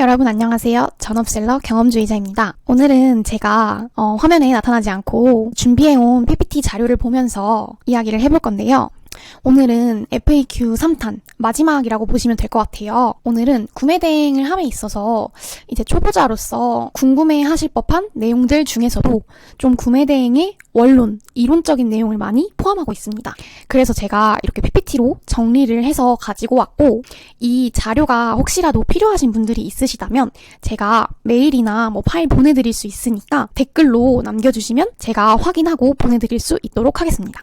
여러분 안녕하세요. 전업셀러 경험주의자입니다. 오늘은 제가 화면에 나타나지 않고 준비해온 PPT 자료를 보면서 이야기를 해볼 건데요. 오늘은 FAQ 3탄 마지막이라고 보시면 될 것 같아요. 오늘은 구매 대행을 함에 있어서 이제 초보자로서 궁금해하실 법한 내용들 중에서도 좀 구매 대행의 원론, 이론적인 내용을 많이 포함하고 있습니다. 그래서 제가 이렇게 PPT로 정리를 해서 가지고 왔고, 이 자료가 혹시라도 필요하신 분들이 있으시다면 제가 메일이나 파일 보내드릴 수 있으니까 댓글로 남겨주시면 제가 확인하고 보내드릴 수 있도록 하겠습니다.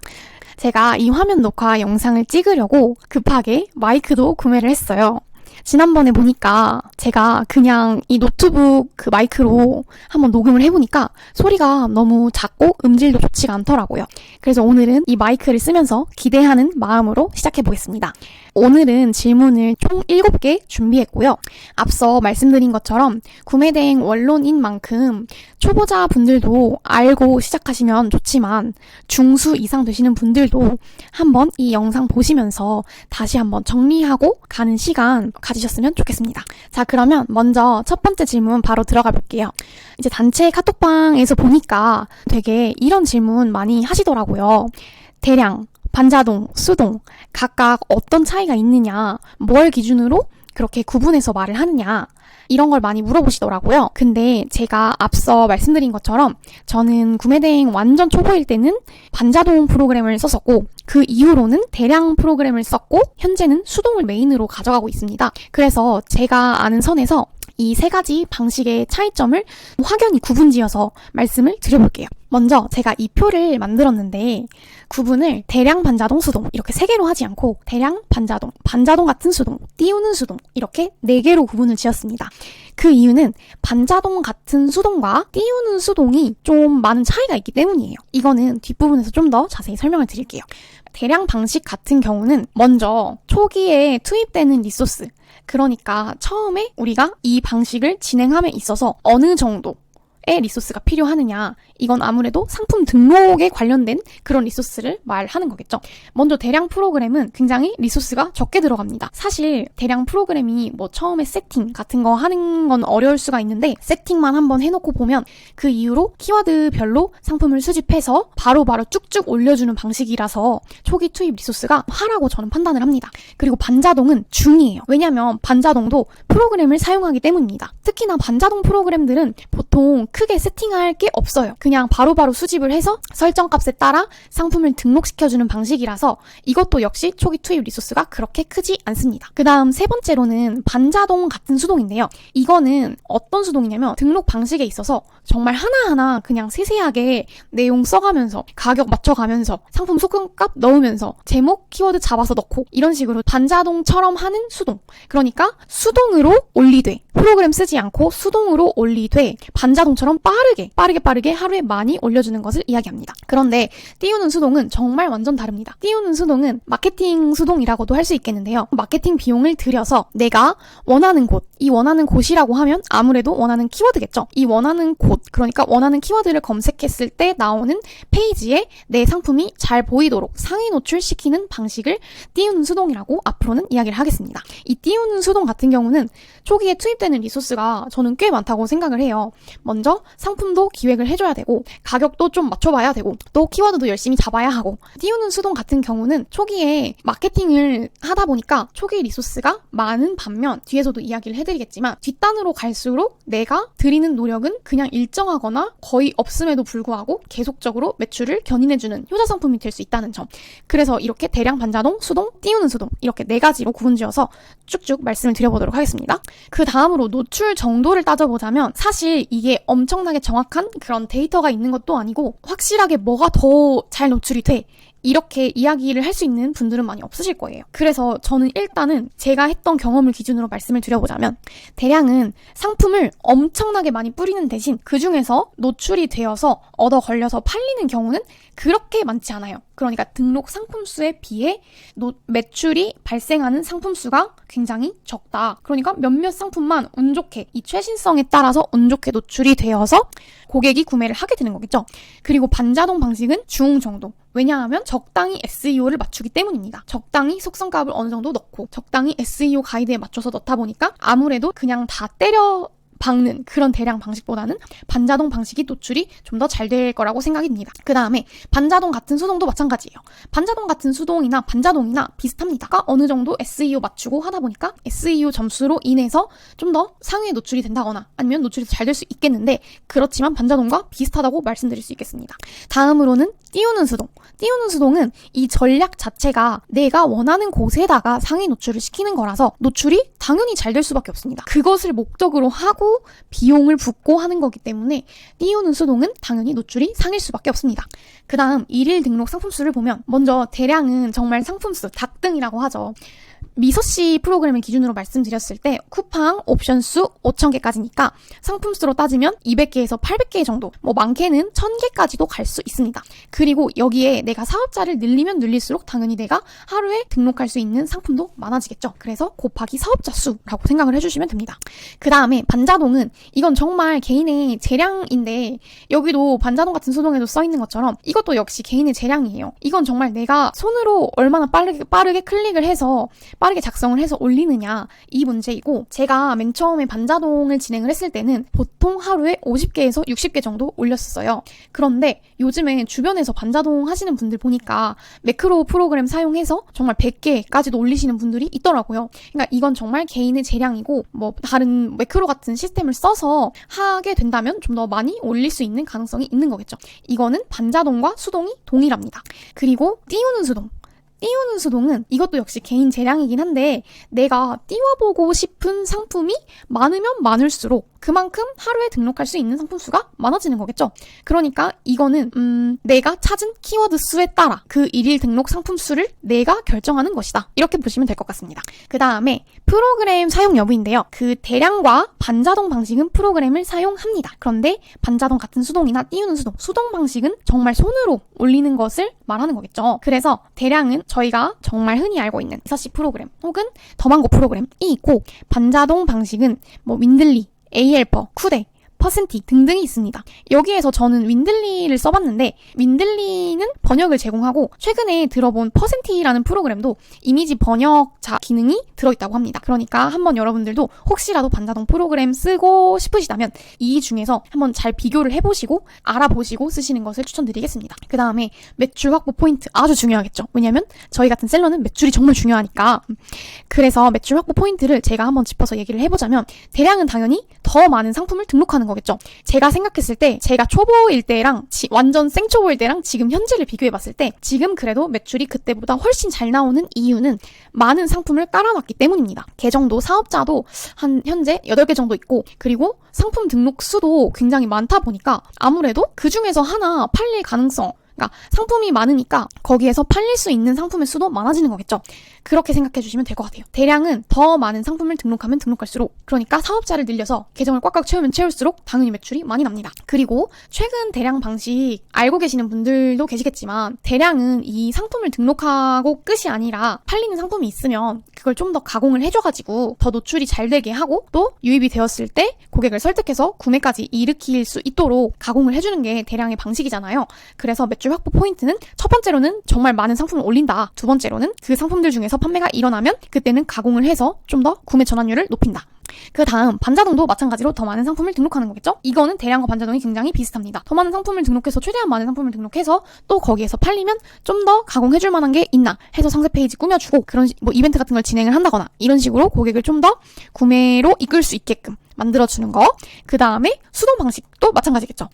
제가 이 화면 녹화 영상을 찍으려고 급하게 마이크도 구매를 했어요. 지난번에 보니까 제가 그냥 이 노트북 그 마이크로 한번 녹음을 해보니까 소리가 너무 작고 음질도 좋지가 않더라고요. 그래서 오늘은 이 마이크를 쓰면서 기대하는 마음으로 시작해보겠습니다. 오늘은 질문을 총 7개 준비했고요. 앞서 말씀드린 것처럼 구매 대행 원론인 만큼 초보자 분들도 알고 시작하시면 좋지만 중수 이상 되시는 분들도 한번 이 영상 보시면서 다시 한번 정리하고 가는 시간 가지셨으면 좋겠습니다. 자, 그러면 먼저 첫 번째 질문 바로 들어가 볼게요. 이제 단체 카톡방에서 보니까 되게 이런 질문 많이 하시더라고요. 대량, 반자동, 수동 각각 어떤 차이가 있느냐, 뭘 기준으로 그렇게 구분해서 말을 하느냐, 이런 걸 많이 물어보시더라고요. 근데 제가 앞서 말씀드린 것처럼 저는 구매 대행 완전 초보일 때는 반자동 프로그램을 썼었고, 그 이후로는 대량 프로그램을 썼고, 현재는 수동을 메인으로 가져가고 있습니다. 그래서 제가 아는 선에서 이 세 가지 방식의 차이점을 확연히 구분지어서 말씀을 드려볼게요. 먼저 제가 이 표를 만들었는데 구분을 대량 반자동 수동 이렇게 3개로 하지 않고 대량 반자동, 반자동 같은 수동, 띄우는 수동 이렇게 4개로 구분을 지었습니다. 그 이유는 반자동 같은 수동과 띄우는 수동이 좀 많은 차이가 있기 때문이에요. 이거는 뒷부분에서 좀 더 자세히 설명을 드릴게요. 대량 방식 같은 경우는 먼저 초기에 투입되는 리소스, 그러니까 처음에 우리가 이 방식을 진행함에 있어서 어느 정도의 리소스가 필요하느냐, 이건 아무래도 상품 등록에 관련된 그런 리소스를 말하는 거겠죠. 먼저 대량 프로그램은 굉장히 리소스가 적게 들어갑니다. 사실 대량 프로그램이 처음에 세팅 같은 거 하는 건 어려울 수가 있는데, 세팅만 한번 해놓고 보면 그 이후로 키워드별로 상품을 수집해서 바로바로 쭉쭉 올려주는 방식이라서 초기 투입 리소스가 하라고 저는 판단을 합니다. 그리고 반자동은 중이에요. 왜냐면 반자동도 프로그램을 사용하기 때문입니다. 특히나 반자동 프로그램들은 보통 크게 세팅할 게 없어요. 그냥 바로바로 수집을 해서 설정값에 따라 상품을 등록시켜주는 방식이라서 이것도 역시 초기 투입 리소스가 그렇게 크지 않습니다. 그 다음 세 번째로는 반자동 같은 수동인데요. 이거는 어떤 수동이냐면 등록 방식에 있어서 정말 하나하나 그냥 세세하게 내용 써가면서 가격 맞춰가면서 상품 소금값 넣으면서 제목 키워드 잡아서 넣고 이런 식으로 반자동처럼 하는 수동. 그러니까 수동으로 올리되 프로그램 쓰지 않고 수동으로 올리되 반자동처럼 빠르게 하루에 많이 올려주는 것을 이야기합니다. 그런데 띄우는 수동은 정말 완전 다릅니다. 띄우는 수동은 마케팅 수동이라고도 할 수 있겠는데요. 마케팅 비용을 들여서 내가 원하는 곳, 이 원하는 곳이라고 하면 아무래도 원하는 키워드겠죠. 이 원하는 곳, 그러니까 원하는 키워드를 검색했을 때 나오는 페이지에 내 상품이 잘 보이도록 상위 노출시키는 방식을 띄우는 수동이라고 앞으로는 이야기를 하겠습니다. 이 띄우는 수동 같은 경우는 초기에 투입되는 리소스가 저는 꽤 많다고 생각을 해요. 먼저 상품도 기획을 해줘야 되고, 가격도 좀 맞춰봐야 되고, 또 키워드도 열심히 잡아야 하고, 띄우는 수동 같은 경우는 초기에 마케팅을 하다 보니까 초기 리소스가 많은 반면, 뒤에서도 이야기를 해드리겠지만 뒷단으로 갈수록 내가 드리는 노력은 그냥 일정하거나 거의 없음에도 불구하고 계속적으로 매출을 견인해주는 효자 상품이 될 수 있다는 점. 그래서 이렇게 대량 반자동, 수동, 띄우는 수동 이렇게 4가지로 구분지어서 쭉쭉 말씀을 드려보도록 하겠습니다. 그 다음으로 노출 정도를 따져보자면 사실 이게 엄청나게 정확한 그런 데이터가 있는 것도 아니고 확실하게 뭐가 더 잘 노출이 돼, 이렇게 이야기를 할 수 있는 분들은 많이 없으실 거예요. 그래서 저는 일단은 제가 했던 경험을 기준으로 말씀을 드려보자면, 대량은 상품을 엄청나게 많이 뿌리는 대신 그 중에서 노출이 되어서 얻어 걸려서 팔리는 경우는 그렇게 많지 않아요. 그러니까 등록 상품 수에 비해 매출이 발생하는 상품 수가 굉장히 적다. 그러니까 몇몇 상품만 운 좋게 이 최신성에 따라서 운 좋게 노출이 되어서 고객이 구매를 하게 되는 거겠죠. 그리고 반자동 방식은 중정도. 왜냐하면 적당히 SEO를 맞추기 때문입니다. 적당히 속성값을 어느 정도 넣고 적당히 SEO 가이드에 맞춰서 넣다 보니까 아무래도 그냥 다 때려 박는 그런 대량 방식보다는 반자동 방식이 노출이 좀 더 잘 될 거라고 생각이 듭니다. 그 다음에 반자동 같은 수동도 마찬가지예요. 반자동 같은 수동이나 반자동이나 비슷합니다. 그러니까 어느 정도 SEO 맞추고 하다 보니까 SEO 점수로 인해서 좀 더 상위에 노출이 된다거나 아니면 노출이 잘 될 수 있겠는데 그렇지만 반자동과 비슷하다고 말씀드릴 수 있겠습니다. 다음으로는 띄우는 수동. 띄우는 수동은 이 전략 자체가 내가 원하는 곳에다가 상위 노출을 시키는 거라서 노출이 당연히 잘 될 수밖에 없습니다. 그것을 목적으로 하고 비용을 붓고 하는 거기 때문에 띄우는 수동은 당연히 노출이 상일 수밖에 없습니다. 그 다음 일일 등록 상품수를 보면 먼저 대량은 정말 상품수, 닭등이라고 하죠. 미서씨 프로그램을 기준으로 말씀드렸을 때 쿠팡 옵션 수 5,000개까지니까 상품수로 따지면 200개에서 800개 정도, 많게는 1,000개까지도 갈 수 있습니다. 그리고 여기에 내가 사업자를 늘리면 늘릴수록 당연히 내가 하루에 등록할 수 있는 상품도 많아지겠죠. 그래서 곱하기 사업자 수라고 생각을 해주시면 됩니다. 그 다음에 반자동은 이건 정말 개인의 재량인데 여기도 반자동 같은 수동에도 써있는 것처럼 이것도 역시 개인의 재량이에요. 이건 정말 내가 손으로 얼마나 빠르게 클릭을 해서 빠르게 작성을 해서 올리느냐 이 문제이고 제가 맨 처음에 반자동을 진행을 했을 때는 보통 하루에 50개에서 60개 정도 올렸었어요. 그런데 요즘에 주변에서 반자동 하시는 분들 보니까 매크로 프로그램 사용해서 정말 100개까지도 올리시는 분들이 있더라고요. 그러니까 이건 정말 개인의 재량이고 다른 매크로 같은 시스템을 써서 하게 된다면 좀 더 많이 올릴 수 있는 가능성이 있는 거겠죠. 이거는 반자동과 수동이 동일합니다. 그리고 띄우는 수동. 띄우는 수동은 이것도 역시 개인 재량이긴 한데 내가 띄워보고 싶은 상품이 많으면 많을수록 그만큼 하루에 등록할 수 있는 상품 수가 많아지는 거겠죠. 그러니까 이거는 내가 찾은 키워드 수에 따라 그 일일 등록 상품 수를 내가 결정하는 것이다. 이렇게 보시면 될 것 같습니다. 그 다음에 프로그램 사용 여부인데요. 그 대량과 반자동 방식은 프로그램을 사용합니다. 그런데 반자동 같은 수동이나 띄우는 수동 방식은 정말 손으로 올리는 것을 말하는 거겠죠. 그래서 대량은 저희가 정말 흔히 알고 있는 미서씨 프로그램 혹은 더망고 프로그램이 있고 반자동 방식은 윈들리, A헬퍼, 쿠데, 퍼센티 등등이 있습니다. 여기에서 저는 윈들리를 써봤는데 윈들리는 번역을 제공하고 최근에 들어본 퍼센티라는 프로그램도 이미지 번역자 기능이 들어있다고 합니다. 그러니까 한번 여러분들도 혹시라도 반자동 프로그램 쓰고 싶으시다면 이 중에서 한번 잘 비교를 해보시고 알아보시고 쓰시는 것을 추천드리겠습니다. 그 다음에 매출 확보 포인트 아주 중요하겠죠. 왜냐면 저희 같은 셀러는 매출이 정말 중요하니까. 그래서 매출 확보 포인트를 제가 한번 짚어서 얘기를 해보자면 대량은 당연히 더 많은 상품을 등록하는 거겠죠. 제가 생각했을 때 제가 초보일 때랑 완전 생초보일 때랑 지금 현재를 비교해봤을 때 지금 그래도 매출이 그때보다 훨씬 잘 나오는 이유는 많은 상품을 깔아놨기 때문입니다. 계정도 사업자도 한 현재 8개 정도 있고 그리고 상품 등록 수도 굉장히 많다 보니까 아무래도 그 중에서 하나 팔릴 가능성 그러니까 상품이 많으니까 거기에서 팔릴 수 있는 상품의 수도 많아지는 거겠죠. 그렇게 생각해 주시면 될 것 같아요. 대량은 더 많은 상품을 등록하면 등록할수록 그러니까 사업자를 늘려서 계정을 꽉꽉 채우면 채울수록 당연히 매출이 많이 납니다. 그리고 최근 대량 방식 알고 계시는 분들도 계시겠지만 대량은 이 상품을 등록하고 끝이 아니라 팔리는 상품이 있으면 그걸 좀 더 가공을 해줘가지고 더 노출이 잘 되게 하고 또 유입이 되었을 때 고객을 설득해서 구매까지 일으킬 수 있도록 가공을 해주는 게 대량의 방식이잖아요. 그래서 매출 확보 포인트는 첫 번째로는 정말 많은 상품을 올린다. 두 번째로는 그 상품들 중에서 판매가 일어나면 그때는 가공을 해서 좀 더 구매 전환율을 높인다. 그 다음 반자동도 마찬가지로 더 많은 상품을 등록하는 거겠죠? 이거는 대량과 반자동이 굉장히 비슷합니다. 더 많은 상품을 등록해서 최대한 많은 상품을 등록해서 또 거기에서 팔리면 좀 더 가공해줄 만한 게 있나 해서 상세 페이지 꾸며주고 그런 이벤트 같은 걸 진행을 한다거나 이런 식으로 고객을 좀 더 구매로 이끌 수 있게끔 만들어주는 거. 그 다음에 수동 방식도 마찬가지겠죠.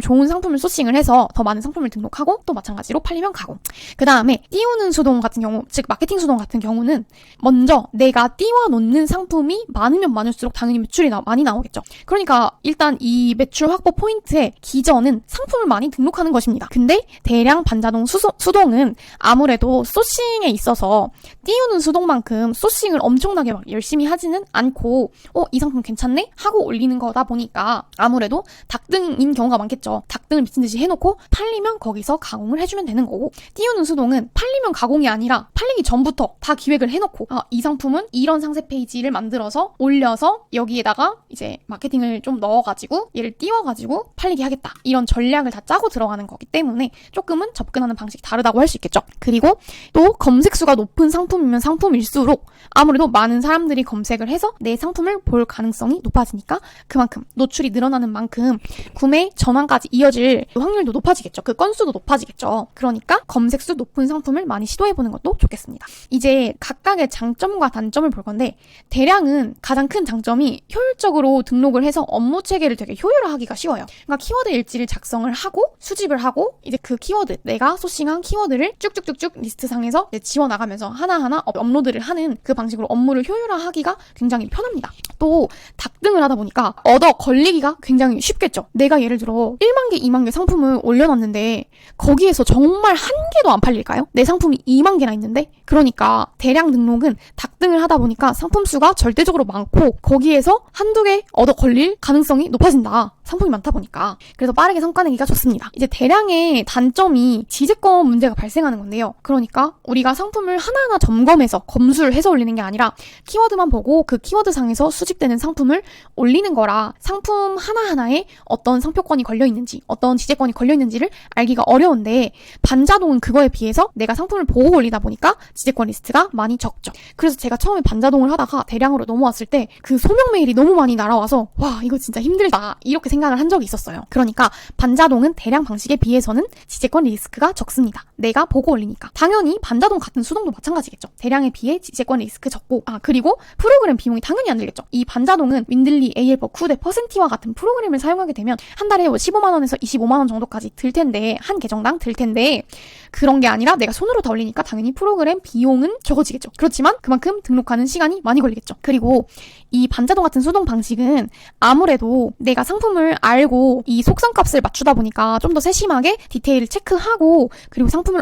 좋은 상품을 소싱을 해서 더 많은 상품을 등록하고 또 마찬가지로 팔리면 가공. 그 다음에 띄우는 수동 같은 경우, 즉 마케팅 수동 같은 경우는 먼저 내가 띄워놓는 상품이 많으면 많을수록 당연히 매출이 많이 나오겠죠. 그러니까 일단 이 매출 확보 포인트의 기전은 상품을 많이 등록하는 것입니다. 근데 대량 반자동 수동은 아무래도 소싱에 있어서 띄우는 수동만큼 소싱을 엄청나게 막 열심히 하지는 않고 이 상품 괜찮네? 하고 올리는 거다 보니까 아무래도 닭등인 경우가 많겠죠. 닭등을 미친 듯이 해놓고 팔리면 거기서 가공을 해주면 되는 거고, 띄우는 수동은 팔리면 가공이 아니라 팔리기 전부터 다 기획을 해놓고 이 상품은 이런 상세 페이지를 만들어서 올려서 여기에다가 이제 마케팅을 좀 넣어가지고 얘를 띄워가지고 팔리게 하겠다, 이런 전략을 다 짜고 들어가는 거기 때문에 조금은 접근하는 방식이 다르다고 할 수 있겠죠. 그리고 또 검색수가 높은 상품이면 상품일수록 아무래도 많은 사람들이 검색을 해서 내 상품을 볼 가능성이 높아지니까 그만큼 노출이 늘어나는 만큼 구매 전환까지 이어질 확률도 높아지겠죠. 그 건수도 높아지겠죠. 그러니까 검색수 높은 상품을 많이 시도해보는 것도 좋겠습니다. 이제 각각의 장점과 단점을 볼 건데, 대량은 가장 큰 장점이 효율적으로 등록을 해서 업무 체계를 되게 효율화하기가 쉬워요. 그러니까 키워드 일지를 작성을 하고 수집을 하고 이제 그 키워드, 내가 소싱한 키워드를 쭉쭉쭉쭉 리스트상에서 지워나가면서 하나하나 업로드를 하는 그 방식으로 업무를 효율화하기가 굉장히 편합니다. 또 닭등을 하다 보니까 얻어 걸리기가 굉장히 쉽겠죠. 내가 예를 들어 1만 개, 2만 개 상품을 올려놨는데 거기에서 정말 한 개도 안 팔릴까요? 내 상품이 2만 개나 있는데? 그러니까 대량 등록은 닭등을 하다 보니까 상품 수가 절대적으로 많고 거기에서 한두 개 얻어 걸릴 가능성이 높아진다. 상품이 많다 보니까. 그래서 빠르게 성과내기가 좋습니다. 이제 대량의 단점이 지재권 문제가 발생하는 건데요. 그러니까 우리가 상품을 하나하나 점검해서 검수를 해서 올리는 게 아니라 키워드만 보고 그 키워드 상에서 수집되는 상품을 올리는 거라 상품 하나하나에 어떤 상표권이 걸려있는지, 어떤 지재권이 걸려있는지를 알기가 어려운데, 반자동은 그거에 비해서 내가 상품을 보고 올리다 보니까 지재권 리스트가 많이 적죠. 그래서 제가 처음에 반자동을 하다가 대량으로 넘어왔을 때 그 소명 메일이 너무 많이 날아와서 와, 이거 진짜 힘들다, 이렇게 생각을 한 적이 있었어요. 그러니까 반자동은 대량 방식에 비해서는 지재권 리스크가 적습니다. 내가 보고 올리니까. 당연히 반자동 같은 수동도 마찬가지겠죠. 대량에 비해 지재권 리스크 적고, 그리고 프로그램 비용이 당연히 안 들겠죠. 이 반자동은 윈들리, AL버, 쿠데, 퍼센티와 같은 프로그램을 사용하게 되면 한 달에 15만 원에서 25만 원 정도까지 들 텐데, 한 계정당 들 텐데, 그런 게 아니라 내가 손으로 다 올리니까 당연히 프로그램 비용은 적어지겠죠. 그렇지만 그만큼 등록하는 시간이 많이 걸리겠죠. 그리고 이 반자동 같은 수동 방식은 아무래도 내가 상품을 알고 이 속성값을 맞추다 보니까 좀 더 세심하게 디테일을 체크하고 그리고 상품을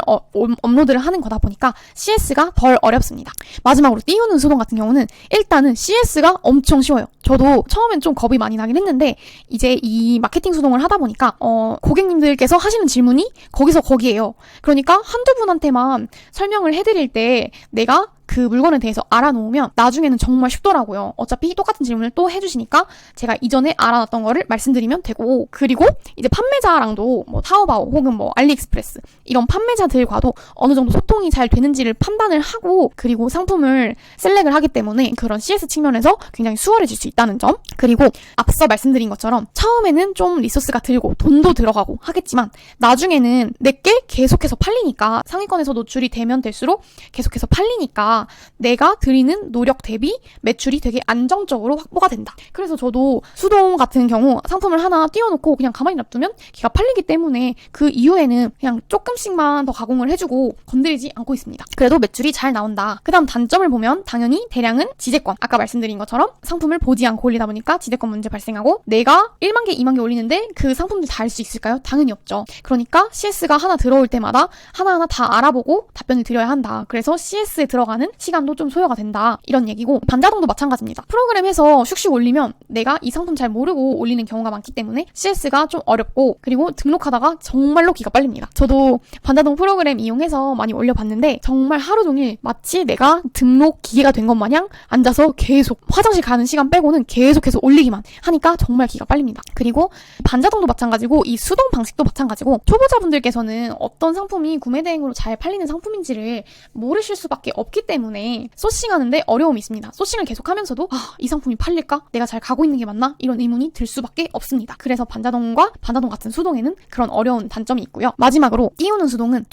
업로드를 하는 거다 보니까 CS가 덜 어렵습니다. 마지막으로 띄우는 수동 같은 경우는 일단은 CS가 엄청 쉬워요. 저도 처음엔 좀 겁이 많이 나긴 했는데 이제 이 마케팅 수동을 하다 보니까 고객님들께서 하시는 질문이 거기서 거기에요. 그러니까 한두 분한테만 설명을 해드릴 때 내가 그 물건에 대해서 알아놓으면 나중에는 정말 쉽더라고요. 어차피 똑같은 질문을 또 해주시니까 제가 이전에 알아놨던 거를 말씀드리면 되고, 그리고 이제 판매자랑도 뭐 타오바오 혹은 뭐 알리익스프레스 이런 판매자들과도 어느 정도 소통이 잘 되는지를 판단을 하고, 그리고 상품을 셀렉을 하기 때문에 그런 CS 측면에서 굉장히 수월해질 수 있다는 점. 그리고 앞서 말씀드린 것처럼 처음에는 좀 리소스가 들고 돈도 들어가고 하겠지만 나중에는 내게 계속해서 팔리니까, 상위권에서 노출이 되면 될수록 계속해서 팔리니까 내가 들이는 노력 대비 매출이 되게 안정적으로 확보가 된다. 그래서 저도 수동 같은 경우 상품을 하나 띄워놓고 그냥 가만히 놔두면 걔가 팔리기 때문에 그 이후에는 그냥 조금씩만 더 가공을 해주고 건드리지 않고 있습니다. 그래도 매출이 잘 나온다. 그 다음 단점을 보면 당연히 대량은 지재권. 아까 말씀드린 것처럼 상품을 보지 않고 올리다 보니까 지재권 문제 발생하고, 내가 1만 개, 2만 개 올리는데 그 상품들 다 알 수 있을까요? 당연히 없죠. 그러니까 CS가 하나 들어올 때마다 하나하나 다 알아보고 답변을 드려야 한다. 그래서 CS에 들어가는 시간도 좀 소요가 된다, 이런 얘기고, 반자동도 마찬가지입니다. 프로그램에서 슉슉 올리면 내가 이 상품 잘 모르고 올리는 경우가 많기 때문에 CS가 좀 어렵고, 그리고 등록하다가 정말로 기가 빨립니다. 저도 반자동 프로그램 이용해서 많이 올려봤는데 정말 하루 종일 마치 내가 등록 기계가 된 것 마냥 앉아서 계속 화장실 가는 시간 빼고는 계속해서 올리기만 하니까 정말 기가 빨립니다. 그리고 반자동도 마찬가지고 이 수동 방식도 마찬가지고, 초보자분들께서는 어떤 상품이 구매 대행으로 잘 팔리는 상품인지를 모르실 수밖에 없기 때문에 소싱하는데 어려움이 있습니다. 소싱을 계속하면서도 이 상품이 팔릴까? 내가 잘 가고 있는 게 맞나? 이런 의문이 들 수밖에 없습니다. 그래서 반자동과 반자동 같은 수동에는 그런 어려운 단점이 있고요. 마지막으로 띄우는 수동은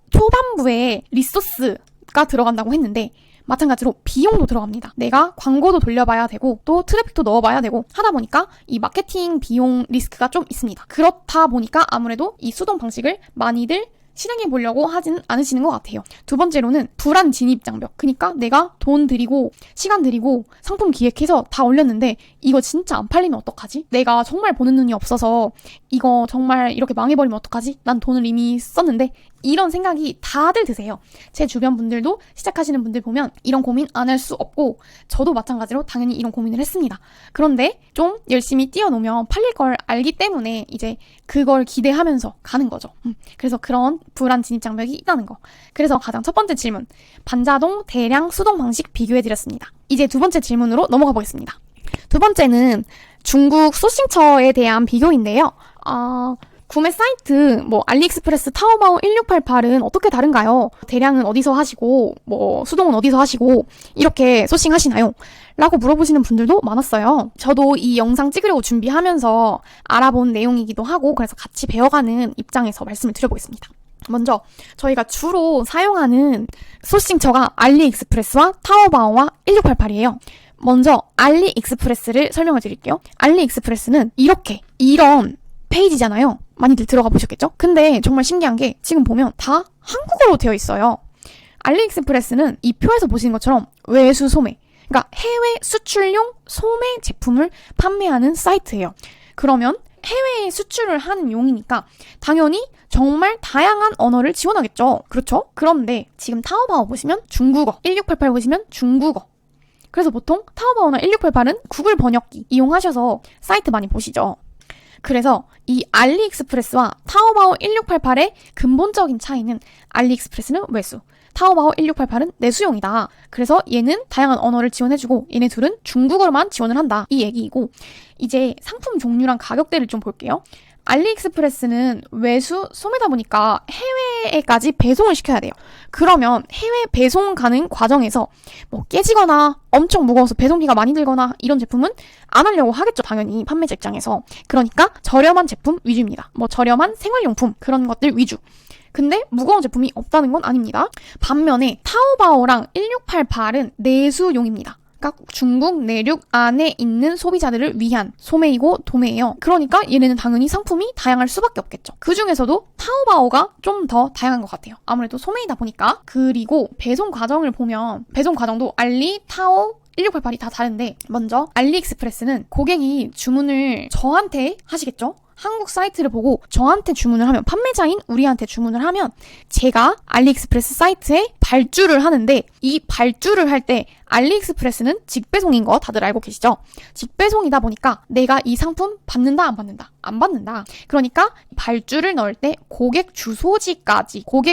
초반부에 리소스가 들어간다고 했는데 마찬가지로 비용도 들어갑니다. 내가 광고도 돌려봐야 되고 또 트래픽도 넣어봐야 되고 하다 보니까 이 마케팅 비용 리스크가 좀 있습니다. 그렇다 보니까 아무래도 이 수동 방식을 많이들 실행해 보려고 하진 않으시는 것 같아요. 두 번째로는 불안 진입 장벽. 그러니까 내가 돈 들이고 시간 들이고 상품 기획해서 다 올렸는데 이거 진짜 안 팔리면 어떡하지? 내가 정말 보는 눈이 없어서 이거 정말 이렇게 망해버리면 어떡하지? 난 돈을 이미 썼는데. 이런 생각이 다들 드세요. 제 주변 분들도 시작하시는 분들 보면 이런 고민 안 할 수 없고 저도 마찬가지로 당연히 이런 고민을 했습니다. 그런데 좀 열심히 뛰어놓으면 팔릴 걸 알기 때문에 이제 그걸 기대하면서 가는 거죠. 그래서 그런 불안 진입 장벽이 있다는 거. 그래서 가장 첫 번째 질문, 반자동, 대량, 수동 방식 비교해드렸습니다. 이제 두 번째 질문으로 넘어가 보겠습니다. 두 번째는 중국 소싱처에 대한 비교인데요. 구매 사이트, 알리익스프레스, 타오바오 1688은 어떻게 다른가요? 대량은 어디서 하시고, 수동은 어디서 하시고, 이렇게 소싱하시나요? 라고 물어보시는 분들도 많았어요. 저도 이 영상 찍으려고 준비하면서 알아본 내용이기도 하고, 그래서 같이 배워가는 입장에서 말씀을 드려보겠습니다. 먼저 저희가 주로 사용하는 소싱처가 알리익스프레스와 타오바오와 1688이에요. 먼저 알리익스프레스를 설명을 드릴게요. 알리익스프레스는 이런 페이지잖아요. 많이들 들어가 보셨겠죠? 근데 정말 신기한 게 지금 보면 다 한국어로 되어 있어요. 알리익스프레스는 이 표에서 보시는 것처럼 외수 소매, 그러니까 해외 수출용 소매 제품을 판매하는 사이트예요. 그러면 해외에 수출을 하는 용이니까 당연히 정말 다양한 언어를 지원하겠죠. 그렇죠? 그런데 지금 타오바오 보시면 중국어, 1688 보시면 중국어. 그래서 보통 타오바오나 1688은 구글 번역기 이용하셔서 사이트 많이 보시죠. 그래서 이 알리익스프레스와 타오바오 1688의 근본적인 차이는 알리익스프레스는 외수, 타오바오 1688은 내수용이다. 그래서 얘는 다양한 언어를 지원해주고 얘네 둘은 중국어로만 지원을 한다. 이 얘기이고, 이제 상품 종류랑 가격대를 좀 볼게요. 알리익스프레스는 외수 소매다 보니까 해외에까지 배송을 시켜야 돼요. 그러면 해외 배송 가는 과정에서 깨지거나 엄청 무거워서 배송비가 많이 들거나 이런 제품은 안 하려고 하겠죠. 당연히 판매자 입장에서. 그러니까 저렴한 제품 위주입니다. 저렴한 생활용품 그런 것들 위주. 근데 무거운 제품이 없다는 건 아닙니다. 반면에 타오바오랑 1688은 내수용입니다. 그러니까 중국 내륙 안에 있는 소비자들을 위한 소매이고 도매예요. 그러니까 얘네는 당연히 상품이 다양할 수밖에 없겠죠. 그 중에서도 타오바오가 좀 더 다양한 것 같아요. 아무래도 소매이다 보니까. 그리고 배송 과정을 보면 배송 과정도 알리, 타오, 1688이 다 다른데, 먼저 알리익스프레스는 고객이 주문을 저한테 하시겠죠? 한국 사이트를 보고 저한테 주문을 하면, 판매자인 우리한테 주문을 하면 제가 알리익스프레스 사이트에 발주를 하는데, 이 발주를 할 때 알리익스프레스는 직배송인 거 다들 알고 계시죠? 직배송이다 보니까 내가 이 상품 받는다 안 받는다? 안 받는다. 그러니까 발주를 넣을 때 고객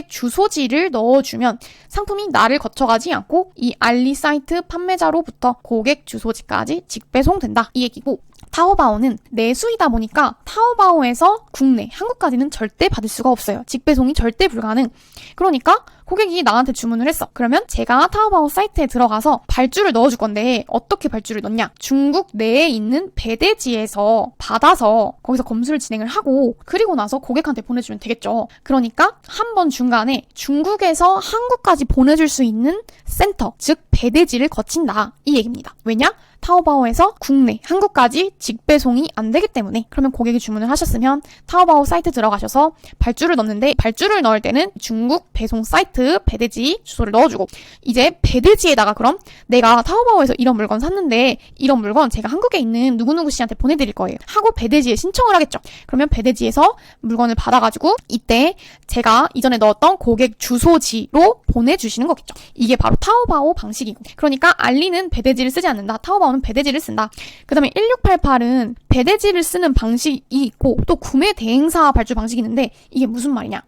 주소지를 넣어주면 상품이 나를 거쳐가지 않고 이 알리 사이트 판매자로부터 고객 주소지까지 직배송된다. 이 얘기고, 타오바오는 내수이다 보니까 타오바오에서 국내, 한국까지는 절대 받을 수가 없어요. 직배송이 절대 불가능. 그러니까 고객이 나한테 주문을 했어. 그러면 제가 타오바오 사이트에 들어가서 발주를 넣어줄 건데 어떻게 발주를 넣냐? 중국 내에 있는 배대지에서 받아서 거기서 검수를 진행을 하고 그리고 나서 고객한테 보내주면 되겠죠. 그러니까 한 번 중간에 중국에서 한국까지 보내줄 수 있는 센터, 즉 배대지를 거친다. 이 얘기입니다. 왜냐? 타오바오에서 국내, 한국까지 직배송이 안 되기 때문에. 그러면 고객이 주문을 하셨으면 타오바오 사이트 들어가셔서 발주를 넣는데, 발주를 넣을 때는 중국 배송 사이트 배대지 주소를 넣어주고, 이제 배대지에다가 그럼 내가 타오바오에서 이런 물건 샀는데 이런 물건 제가 한국에 있는 누구누구 씨한테 보내드릴 거예요 하고 배대지에 신청을 하겠죠. 그러면 배대지에서 물건을 받아가지고 이때 제가 이전에 넣었던 고객 주소지로 보내주시는 거겠죠. 이게 바로 타오바오 방식이고, 그러니까 알리는 배대지를 쓰지 않는다. 타오바오는 배대지를 쓴다. 그 다음에 1688은 배대지를 쓰는 방식이 있고 또 구매 대행사 발주 방식이 있는데, 이게 무슨 말이냐?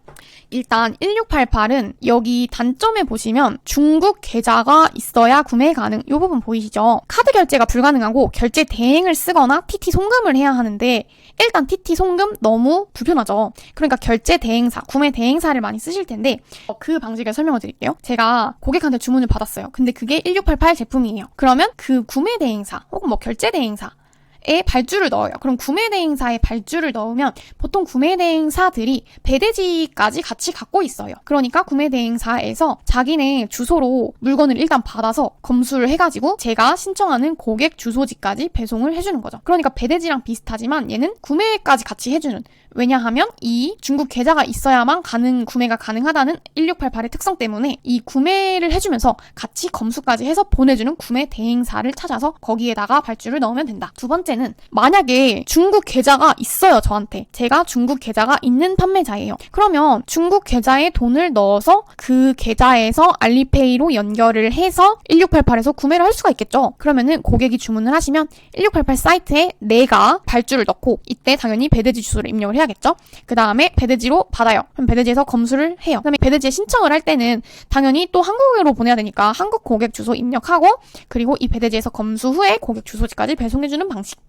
일단 1688은 여기 단점에 보시면 중국 계좌가 있어야 구매 가능, 이 부분 보이시죠? 카드 결제가 불가능하고 결제 대행을 쓰거나 TT 송금을 해야 하는데, 일단 TT 송금 너무 불편하죠. 그러니까 결제 대행사, 구매 대행사를 많이 쓰실 텐데, 그 방식을 설명을 드릴게요. 제가 고객한테 주문을 받았어요. 근데 그게 1688 제품이에요. 그러면 그 구매 대행사 혹은 결제 대행사 발주를 넣어요. 그럼 구매대행사에 발주를 넣으면 보통 구매대행사들이 배대지까지 같이 갖고 있어요. 그러니까 구매대행사에서 자기네 주소로 물건을 일단 받아서 검수를 해가지고 제가 신청하는 고객 주소지까지 배송을 해주는 거죠. 그러니까 배대지랑 비슷하지만 얘는 구매까지 같이 해주는, 왜냐하면 이 중국 계좌가 있어야만 구매가 가능하다는 1688의 특성 때문에 이 구매를 해주면서 같이 검수까지 해서 보내주는 구매 대행사를 찾아서 거기에다가 발주를 넣으면 된다. 두 번째는 만약에 중국 계좌가 있어요. 저한테. 제가 중국 계좌가 있는 판매자예요. 그러면 중국 계좌에 돈을 넣어서 그 계좌에서 알리페이로 연결을 해서 1688에서 구매를 할 수가 있겠죠. 그러면은 고객이 주문을 하시면 1688 사이트에 내가 발주를 넣고 이때 당연히 배대지 주소를 입력을 해야겠죠. 그 다음에 배대지로 받아요. 그럼 배대지에서 검수를 해요. 그 다음에 배대지에 신청을 할 때는 당연히 또 한국으로 보내야 되니까 한국 고객 주소 입력하고 그리고 이 배대지에서 검수 후에 고객 주소지까지 배송해주는 방식.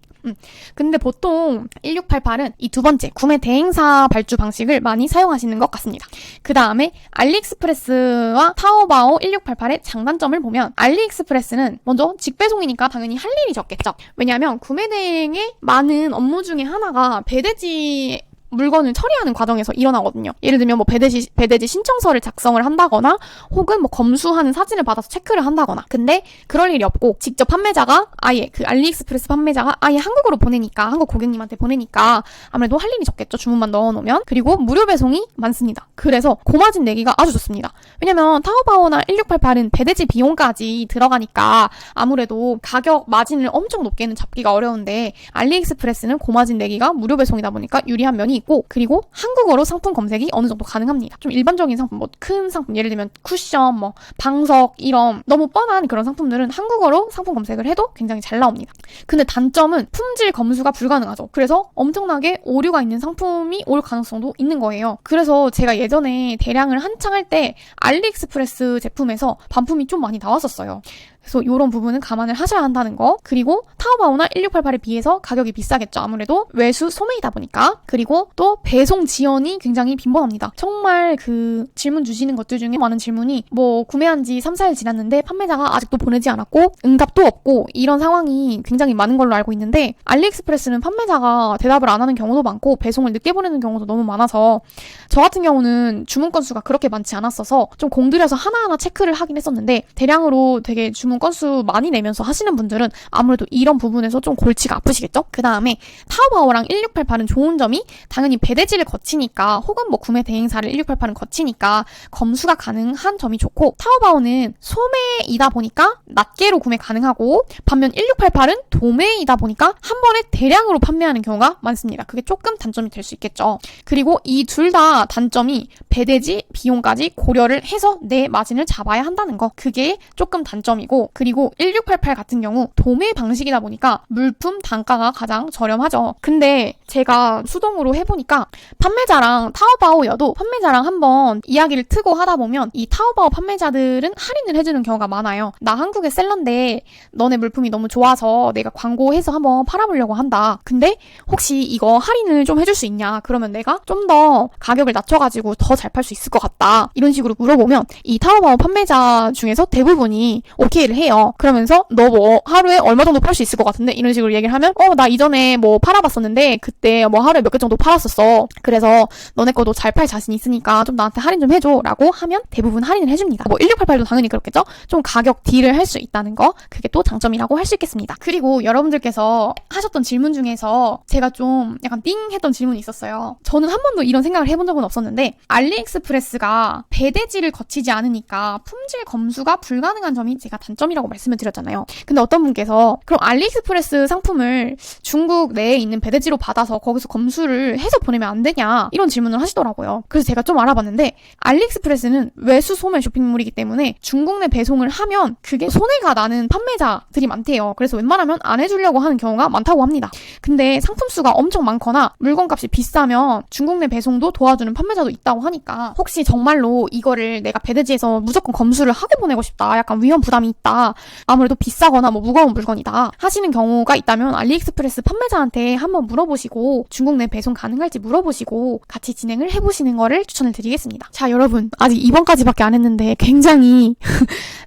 근데 보통 1688은 이 두 번째 구매 대행사 발주 방식을 많이 사용하시는 것 같습니다. 그 다음에 알리익스프레스와 타오바오 1688의 장단점을 보면 알리익스프레스는 먼저 직배송이니까 당연히 할 일이 적겠죠. 왜냐하면 구매 대행의 많은 업무 중에 하나가 배대지 물건을 처리하는 과정에서 일어나거든요. 예를 들면 뭐 배대지 신청서를 작성을 한다거나 혹은 뭐 검수하는 사진을 받아서 체크를 한다거나. 근데 그럴 일이 없고 직접 판매자가 아예 그 알리익스프레스 판매자가 아예 한국으로 보내니까, 한국 고객님한테 보내니까 아무래도 할 일이 적겠죠. 주문만 넣어놓으면. 그리고 무료 배송이 많습니다. 그래서 고마진 내기가 아주 좋습니다. 왜냐면 타오바오나 1688은 배대지 비용까지 들어가니까 아무래도 가격 마진을 엄청 높게는 잡기가 어려운데 알리익스프레스는 고마진 내기가 무료 배송이다 보니까 유리한 면이 있고, 그리고 한국어로 상품 검색이 어느 정도 가능합니다. 좀 일반적인 상품, 뭐 큰 상품, 예를 들면 쿠션, 뭐 방석 이런 너무 뻔한 그런 상품들은 한국어로 상품 검색을 해도 굉장히 잘 나옵니다. 근데 단점은 품질 검수가 불가능하죠. 그래서 엄청나게 오류가 있는 상품이 올 가능성도 있는 거예요. 그래서 제가 예전에 대량을 한창 할 때 알리익스프레스 제품에서 반품이 좀 많이 나왔었어요. 그래서 이런 부분은 감안을 하셔야 한다는 거. 그리고 타오바오나 1688에 비해서 가격이 비싸겠죠. 아무래도 외수 소매이다 보니까. 그리고 또 배송 지연이 굉장히 빈번합니다. 정말 그 질문 주시는 것들 중에 많은 질문이 뭐 구매한 지 3, 4일 지났는데 판매자가 아직도 보내지 않았고 응답도 없고 이런 상황이 굉장히 많은 걸로 알고 있는데 알리익스프레스는 판매자가 대답을 안 하는 경우도 많고 배송을 늦게 보내는 경우도 너무 많아서 저 같은 경우는 주문 건수가 그렇게 많지 않았어서 좀 공들여서 하나하나 체크를 하긴 했었는데 대량으로 되게 주문 건수 많이 내면서 하시는 분들은 아무래도 이런 부분에서 좀 골치가 아프시겠죠? 그 다음에 타오바오랑 1688은 좋은 점이 당연히 배대지를 거치니까 혹은 뭐 구매 대행사를 1688은 거치니까 검수가 가능한 점이 좋고, 타오바오는 소매이다 보니까 낱개로 구매 가능하고 반면 1688은 도매이다 보니까 한 번에 대량으로 판매하는 경우가 많습니다. 그게 조금 단점이 될 수 있겠죠. 그리고 이 둘 다 단점이 배대지 비용까지 고려를 해서 내 마진을 잡아야 한다는 거, 그게 조금 단점이고, 그리고 1688 같은 경우 도매 방식이다 보니까 물품 단가가 가장 저렴하죠. 근데 제가 수동으로 해보니까 판매자랑 타오바오여도 판매자랑 한번 이야기를 트고 하다 보면 이 타오바오 판매자들은 할인을 해주는 경우가 많아요. 나 한국의 셀러인데 너네 물품이 너무 좋아서 내가 광고해서 한번 팔아보려고 한다. 근데 혹시 이거 할인을 좀 해줄 수 있냐? 그러면 내가 좀 더 가격을 낮춰가지고 더 잘 팔 수 있을 것 같다. 이런 식으로 물어보면 이 타오바오 판매자 중에서 대부분이 오케이를 해요. 그러면서 너 뭐 하루에 얼마 정도 팔 수 있을 것 같은데? 이런 식으로 얘기를 하면 나 이전에 뭐 팔아봤었는데 그때 뭐 하루에 몇 개 정도 팔았었어. 그래서 너네 거도 잘 팔 자신 있으니까 좀 나한테 할인 좀 해줘 라고 하면 대부분 할인을 해줍니다. 뭐 1688도 당연히 그렇겠죠? 좀 가격 딜을 할 수 있다는 거, 그게 또 장점이라고 할 수 있겠습니다. 그리고 여러분들께서 하셨던 질문 중에서 제가 좀 약간 띵 했던 질문이 있었어요. 저는 한 번도 이런 생각을 해본 적은 없었는데 알리익스프레스가 배대지를 거치지 않으니까 품질 검수가 불가능한 점이 제가 단점이라고 말씀을 드렸잖아요. 근데 어떤 분께서 그럼 알리익스프레스 상품을 중국 내에 있는 배대지로 받아서 거기서 검수를 해서 보내면 안 되냐, 이런 질문을 하시더라고요. 그래서 제가 좀 알아봤는데 알리익스프레스는 외수 소매 쇼핑몰이기 때문에 중국 내 배송을 하면 그게 손해가 나는 판매자들이 많대요. 그래서 웬만하면 안 해주려고 하는 경우가 많다고 합니다. 근데 상품 수가 엄청 많거나 물건값이 비싸면 중국 내 배송도 도와주는 판매자도 있다고 하니까 혹시 정말로 이거를 내가 배대지에서 무조건 검수를 하게 보내고 싶다, 약간 위험 부담이 있다, 아무래도 비싸거나 뭐 무거운 물건이다 하시는 경우가 있다면 알리익스프레스 판매자한테 한번 물어보시고 물어보시고 중국 내 배송 가능할지 물어보시고 같이 진행을 해보시는 거를 추천을 드리겠습니다. 자, 여러분 아직 2번까지밖에 안 했는데 굉장히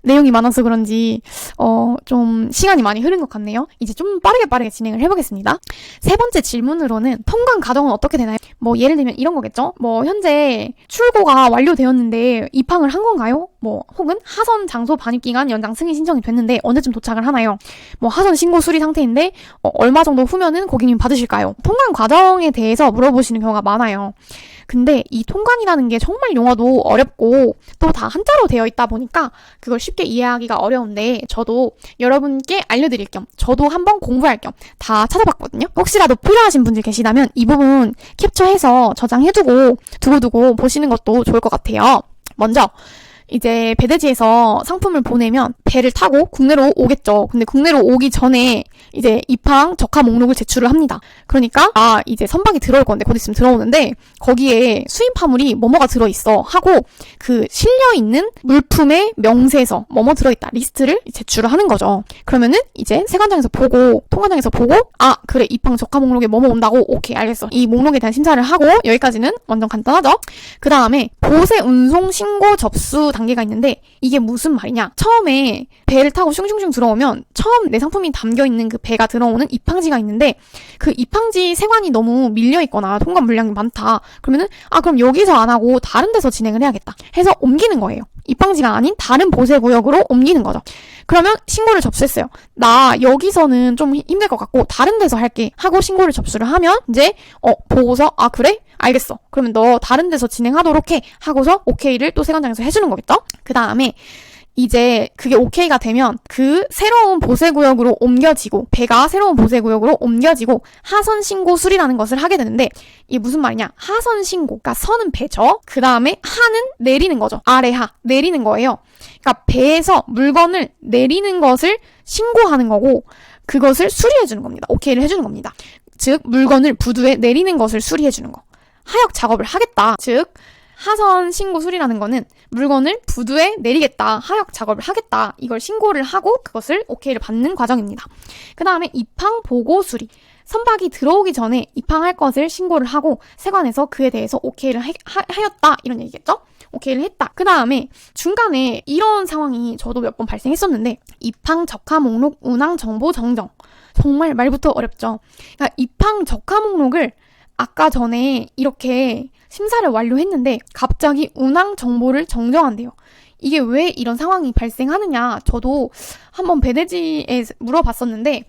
내용이 많아서 그런지 좀 시간이 많이 흐른 것 같네요. 이제 좀 빠르게 진행을 해보겠습니다. 세 번째 질문으로는 통관 과정은 어떻게 되나요? 뭐 예를 들면 이런 거겠죠? 뭐 현재 출고가 완료되었는데 입항을 한 건가요? 뭐 혹은 하선 장소 반입 기간 연장 승인 신청이 됐는데 언제쯤 도착을 하나요? 뭐 하선 신고 수리 상태인데 얼마 정도 후면은 고객님 받으실까요? 통관 과정에 대해서 물어보시는 경우가 많아요. 근데 이 통관이라는 게 정말 용어도 어렵고 또 다 한자로 되어 있다 보니까 그걸 쉽게 이해하기가 어려운데 저도 여러분께 알려드릴 겸 저도 한번 공부할 겸 다 찾아봤거든요. 혹시라도 필요하신 분들 계시다면 이 부분 캡처해서 저장해두고 두고두고 보시는 것도 좋을 것 같아요. 먼저 이제 배대지에서 상품을 보내면 배를 타고 국내로 오겠죠. 근데 국내로 오기 전에 이제 입항 적하 목록을 제출을 합니다. 그러니까 이제 선박이 들어올 건데 곧 있으면 들어오는데 거기에 수입 화물이 뭐뭐가 들어있어 하고 그 실려있는 물품의 명세서 뭐뭐 들어있다 리스트를 제출을 하는 거죠. 그러면은 이제 세관장에서 보고 통관장에서 보고 그래 입항 적하 목록에 뭐뭐 온다고 오케이 알겠어. 이 목록에 대한 심사를 하고 여기까지는 완전 간단하죠. 그 다음에 보세 운송 신고 접수 단계가 있는데 이게 무슨 말이냐. 처음에 배를 타고 슝슝슝 들어오면 처음 내 상품이 담겨있는 그 배가 들어오는 입항지가 있는데 그 입항지 세관이 너무 밀려있거나 통관 물량이 많다. 그러면은 그럼 여기서 안 하고 다른 데서 진행을 해야겠다 해서 옮기는 거예요. 입항지가 아닌 다른 보세구역으로 옮기는 거죠. 그러면 신고를 접수했어요. 나 여기서는 좀 힘들 것 같고 다른 데서 할게 하고 신고를 접수를 하면 이제 보고서 그래? 알겠어. 그러면 너 다른 데서 진행하도록 해 하고서 오케이를 또 세관장에서 해주는 거겠죠? 그 다음에 이제 그게 오케이가 되면 그 새로운 보세구역으로 옮겨지고 배가 새로운 보세구역으로 옮겨지고 하선 신고 수리라는 것을 하게 되는데 이게 무슨 말이냐. 하선 신고, 그러니까 선은 배죠. 그 다음에 하는 내리는 거죠. 아래하 내리는 거예요. 그러니까 배에서 물건을 내리는 것을 신고하는 거고 그것을 수리해주는 겁니다. 오케이를 해주는 겁니다. 즉 물건을 부두에 내리는 것을 수리해주는 거. 하역 작업을 하겠다. 즉 하선 신고 수리라는 거는 물건을 부두에 내리겠다. 하역 작업을 하겠다. 이걸 신고를 하고 그것을 오케이를 받는 과정입니다. 그 다음에 입항 보고 수리. 선박이 들어오기 전에 입항할 것을 신고를 하고 세관에서 그에 대해서 오케이를 하였다. 이런 얘기겠죠? 오케이를 했다. 그 다음에 중간에 이런 상황이 저도 몇 번 발생했었는데 입항 적하 목록 운항 정보 정정. 정말 말부터 어렵죠. 그러니까 입항 적하 목록을 아까 전에 이렇게 심사를 완료했는데 갑자기 운항 정보를 정정한대요. 이게 왜 이런 상황이 발생하느냐 저도 한번 배대지에 물어봤었는데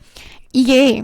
이게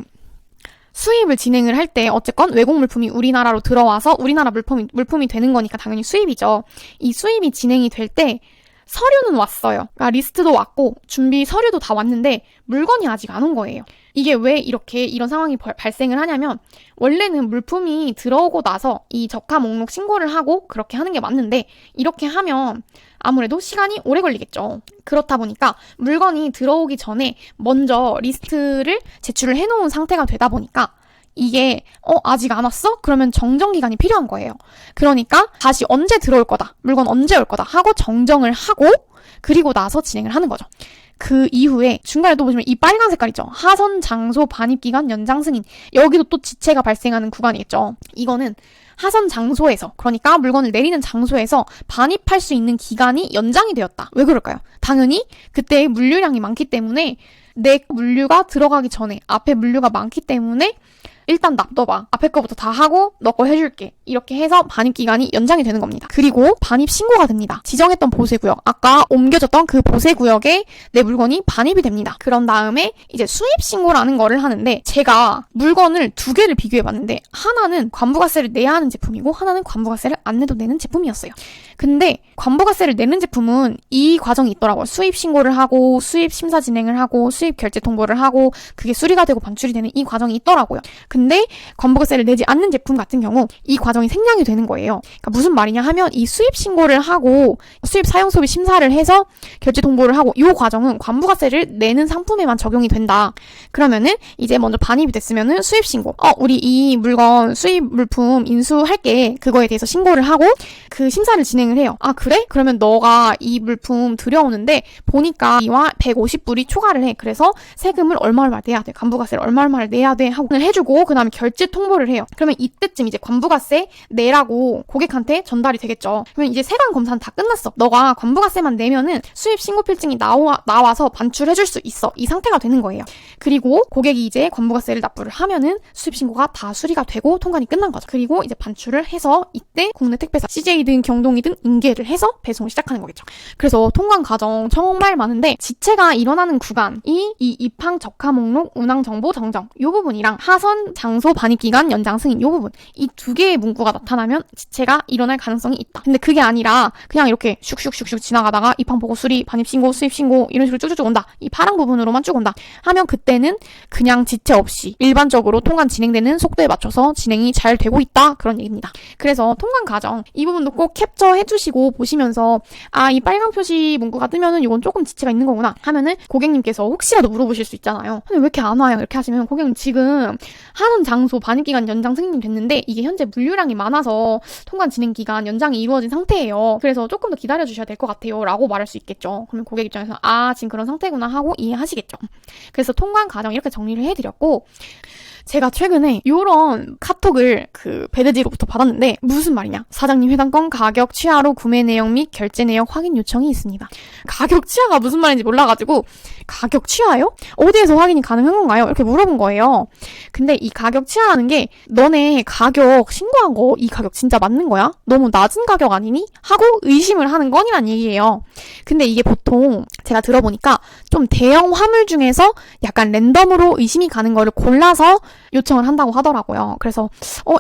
수입을 진행을 할 때 어쨌건 외국 물품이 우리나라로 들어와서 우리나라 물품이 되는 거니까 당연히 수입이죠. 이 수입이 진행이 될 때 서류는 왔어요. 그러니까 리스트도 왔고 준비 서류도 다 왔는데 물건이 아직 안 온 거예요. 이게 왜 이런 상황이 발생을 하냐면 원래는 물품이 들어오고 나서 이 적하 목록 신고를 하고 그렇게 하는 게 맞는데 이렇게 하면 아무래도 시간이 오래 걸리겠죠. 그렇다 보니까 물건이 들어오기 전에 먼저 리스트를 제출을 해놓은 상태가 되다 보니까 이게 아직 안 왔어? 그러면 정정 기간이 필요한 거예요. 그러니까 다시 언제 들어올 거다. 물건 언제 올 거다 하고 정정을 하고 그리고 나서 진행을 하는 거죠. 그 이후에 중간에 또 보시면 이 빨간 색깔 있죠. 하선 장소 반입 기간 연장 승인. 여기도 또 지체가 발생하는 구간이겠죠. 이거는 하선 장소에서 그러니까 물건을 내리는 장소에서 반입할 수 있는 기간이 연장이 되었다. 왜 그럴까요? 당연히 그때 물류량이 많기 때문에 내 물류가 들어가기 전에 앞에 물류가 많기 때문에 일단 놔둬봐. 앞에 거부터 다 하고 너 거 해줄게. 이렇게 해서 반입 기간이 연장이 되는 겁니다. 그리고 반입 신고가 됩니다. 지정했던 보세구역, 아까 옮겨졌던 그 보세구역에 내 물건이 반입이 됩니다. 그런 다음에 이제 수입 신고라는 거를 하는데 제가 물건을 두 개를 비교해봤는데 하나는 관부가세를 내야 하는 제품이고 하나는 관부가세를 안 내도 되는 제품이었어요. 근데 관부가세를 내는 제품은 이 과정이 있더라고요. 수입 신고를 하고 수입 심사 진행을 하고 수입 결제 통보를 하고 그게 수리가 되고 반출이 되는 이 과정이 있더라고요. 근데 관부가세를 내지 않는 제품 같은 경우 이 과정이 생략이 되는 거예요. 그러니까 무슨 말이냐 하면 이 수입 신고를 하고 수입 사용 소비 심사를 해서 결제 통보를 하고 이 과정은 관부가세를 내는 상품에만 적용이 된다. 그러면은 이제 먼저 반입이 됐으면은 수입 신고. 우리 이 물건 수입 물품 인수할게. 그거에 대해서 신고를 하고 그 심사를 진행을 해요. 그래? 그러면 너가 이 물품 들여오는데 보니까 이와 150불이 초과를 해. 그래서 세금을 얼마 내야 돼. 관부가세를 얼마 내야 돼 하고 해주고 그리고 그 다음에 결제 통보를 해요. 그러면 이때쯤 이제 관부가세 내라고 고객한테 전달이 되겠죠. 그러면 이제 세관 검사는 다 끝났어. 너가 관부가세만 내면은 수입 신고 필증이 나와서 반출해줄 수 있어. 이 상태가 되는 거예요. 그리고 고객이 이제 관부가세를 납부를 하면은 수입 신고가 다 수리가 되고 통관이 끝난 거죠. 그리고 이제 반출을 해서 이때 국내 택배사 CJ든 경동이든 인계를 해서 배송을 시작하는 거겠죠. 그래서 통관 과정 정말 많은데 지체가 일어나는 구간이 이 입항 적하 목록 운항 정보 정정 이 부분이랑 하선 장소 반입 기간 연장 승인 이 부분 이 두 개의 문구가 나타나면 지체가 일어날 가능성이 있다. 근데 그게 아니라 그냥 이렇게 슉슉슉슉 지나가다가 입항 보고 수리 반입 신고 수입 신고 이런 식으로 쭉쭉 온다. 이 파란 부분으로만 쭉 온다 하면 그때는 그냥 지체 없이 일반적으로 통관 진행되는 속도에 맞춰서 진행이 잘 되고 있다 그런 얘기입니다. 그래서 통관 과정 이 부분도 꼭 캡처해 주시고 보시면서 이 빨간 표시 문구가 뜨면은 이건 조금 지체가 있는 거구나 하면은 고객님께서 혹시라도 물어보실 수 있잖아요. 근데 왜 이렇게 안 와요? 이렇게 하시면 고객님 지금 하선 장소 반입기간 연장 승인 됐는데 이게 현재 물류량이 많아서 통관 진행 기간 연장이 이루어진 상태예요. 그래서 조금 더 기다려 주셔야 될 것 같아요 라고 말할 수 있겠죠. 그러면 고객 입장에서 지금 그런 상태구나 하고 이해하시겠죠. 그래서 통관 과정 이렇게 정리를 해드렸고 제가 최근에 이런 카톡을 배드지로부터 받았는데 무슨 말이냐. 사장님 해당권 가격 취하로 구매 내역 및 결제 내역 확인 요청이 있습니다. 가격 취하가 무슨 말인지 몰라가지고 가격 취하요? 어디에서 확인이 가능한 건가요? 이렇게 물어본 거예요. 근데 이 가격 취하라는 게 너네 가격 신고한 거 이 가격 진짜 맞는 거야? 너무 낮은 가격 아니니? 하고 의심을 하는 건이란 얘기예요. 근데 이게 보통 제가 들어보니까 좀 대형 화물 중에서 약간 랜덤으로 의심이 가는 거를 골라서 요청을 한다고 하더라고요. 그래서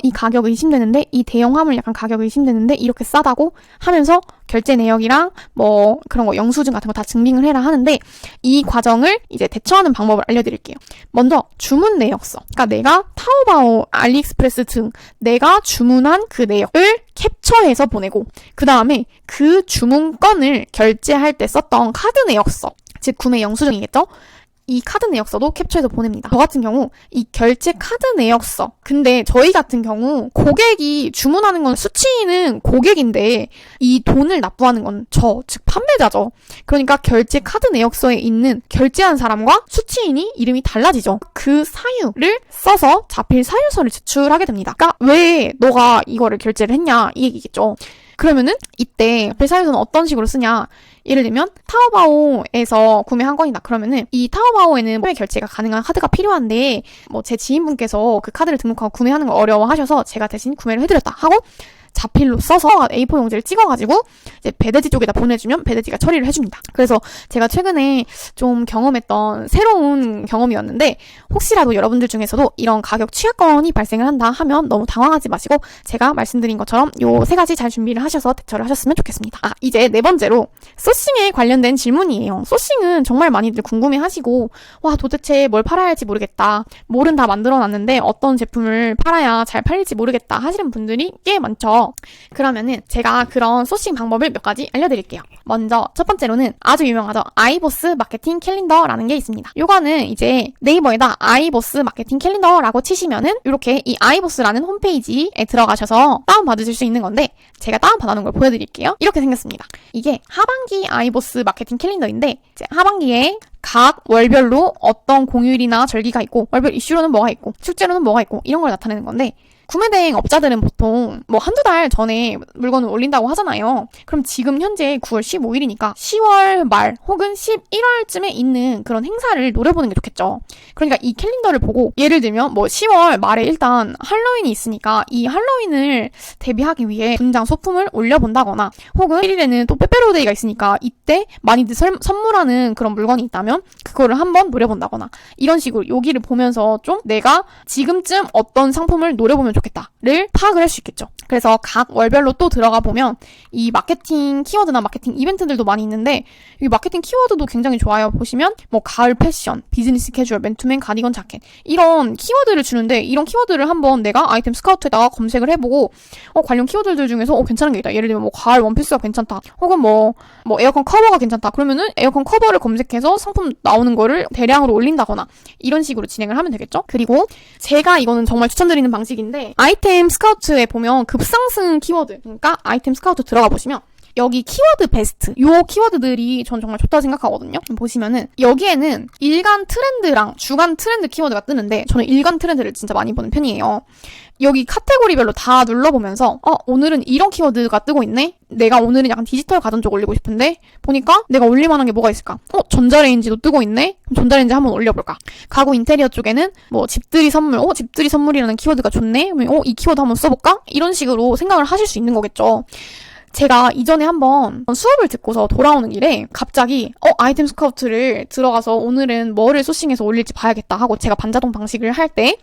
이 가격 의심되는데 이 대형 화물 약간 가격 의심되는데 이렇게 싸다고 하면서 결제 내역이랑 뭐 그런 거 영수증 같은 거 다 증빙을 해라 하는데 이 과정을 이제 대처하는 방법을 알려드릴게요. 먼저 주문 내역서. 그러니까 내가 타오바오, 알리익스프레스 등 내가 주문한 그 내역을 캡처해서 보내고 그 다음에 그 주문건을 결제할 때 썼던 카드 내역서, 즉 구매 영수증이겠죠? 이 카드 내역서도 cap처해서 보냅니다. 저 같은 경우 이 결제 카드 내역서 근데 저희 같은 경우 고객이 주문하는 건 수취인은 고객인데 이 돈을 납부하는 건 즉 판매자죠. 그러니까 결제 카드 내역서에 있는 결제한 사람과 수취인이 이름이 달라지죠. 그 사유를 써서 자필 사유서를 제출하게 됩니다. 그러니까 왜 너가 이거를 결제를 했냐 이 얘기겠죠. 그러면은 이때 자필 사유서는 어떤 식으로 쓰냐. 예를 들면 타오바오에서 구매한 건이다. 그러면은 이 타오바오에는 해외 결제가 가능한 카드가 필요한데 뭐 제 지인분께서 그 카드를 등록하고 구매하는 걸 어려워하셔서 제가 대신 구매를 해드렸다 하고 자필로 써서 A4 용지를 찍어가지고 이제 배대지 쪽에다 보내주면 배대지가 처리를 해줍니다. 그래서 제가 최근에 좀 경험했던 새로운 경험이었는데 혹시라도 여러분들 중에서도 이런 가격 취하건이 발생을 한다 하면 너무 당황하지 마시고 제가 말씀드린 것처럼 요 세 가지 잘 준비를 하셔서 대처를 하셨으면 좋겠습니다. 이제 네 번째로 소싱에 관련된 질문이에요. 소싱은 정말 많이들 궁금해하시고 와 도대체 뭘 팔아야 할지 모르겠다. 몰은 다 만들어놨는데 어떤 제품을 팔아야 잘 팔릴지 모르겠다 하시는 분들이 꽤 많죠. 그러면은 제가 그런 소싱 방법을 몇 가지 알려드릴게요. 먼저 첫 번째로는 아주 유명하죠. 아이보스 마케팅 캘린더라는 게 있습니다. 요거는 이제 네이버에다 아이보스 마케팅 캘린더라고 치시면은 이렇게 이 아이보스라는 홈페이지에 들어가셔서 다운받으실 수 있는 건데 제가 다운받아놓은 걸 보여드릴게요. 이렇게 생겼습니다. 이게 하반기 아이보스 마케팅 캘린더인데 이제 하반기에 각 월별로 어떤 공휴일이나 절기가 있고 월별 이슈로는 뭐가 있고 축제로는 뭐가 있고 이런 걸 나타내는 건데 구매 대행 업자들은 보통 뭐 한두 달 전에 물건을 올린다고 하잖아요. 그럼 지금 현재 9월 15일이니까 10월 말 혹은 11월쯤에 있는 그런 행사를 노려보는 게 좋겠죠. 그러니까 이 캘린더를 보고 예를 들면 뭐 10월 말에 일단 할로윈이 있으니까 이 할로윈을 대비하기 위해 분장 소품을 올려본다거나 혹은 1일에는 또 빼빼로데이가 있으니까 이때 많이들 선물하는 그런 물건이 있다면 그거를 한번 노려본다거나 이런 식으로 여기를 보면서 좀 내가 지금쯤 어떤 상품을 노려보면 좋겠다를 파악을 할 수 있겠죠. 그래서 각 월별로 또 들어가 보면 이 마케팅 키워드나 마케팅 이벤트들도 많이 있는데 이 마케팅 키워드도 굉장히 좋아요. 보시면 뭐 가을 패션, 비즈니스 캐주얼, 맨투맨, 가디건, 자켓 이런 키워드를 주는데 이런 키워드를 한번 내가 아이템 스카우트에다가 검색을 해보고 관련 키워드들 중에서 괜찮은 게 있다. 예를 들면 뭐 가을 원피스가 괜찮다. 혹은 뭐 에어컨 커버가 괜찮다. 그러면은 에어컨 커버를 검색해서 상품 나오는 거를 대량으로 올린다거나 이런 식으로 진행을 하면 되겠죠. 그리고 제가 이거는 정말 추천드리는 방식인데 아이템 스카우트에 보면 급상승 키워드 그러니까 아이템 스카우트 들어가 보시면 여기 키워드 베스트, 요 키워드들이 전 정말 좋다고 생각하거든요. 보시면은 여기에는 일간 트렌드랑 주간 트렌드 키워드가 뜨는데 저는 일간 트렌드를 진짜 많이 보는 편이에요. 여기 카테고리별로 다 눌러보면서 오늘은 이런 키워드가 뜨고 있네? 내가 오늘은 약간 디지털 가전 쪽 올리고 싶은데 보니까 내가 올릴만한 게 뭐가 있을까? 전자레인지도 뜨고 있네? 그럼 전자레인지 한번 올려볼까? 가구 인테리어 쪽에는 뭐 집들이 선물, 집들이 선물이라는 키워드가 좋네? 그러면 이 키워드 한번 써볼까? 이런 식으로 생각을 하실 수 있는 거겠죠. 제가 이전에 한번 수업을 듣고서 돌아오는 길에 갑자기 아이템 스카우트를 들어가서 오늘은 뭐를 소싱해서 올릴지 봐야겠다 하고 제가 반자동 방식을 할 때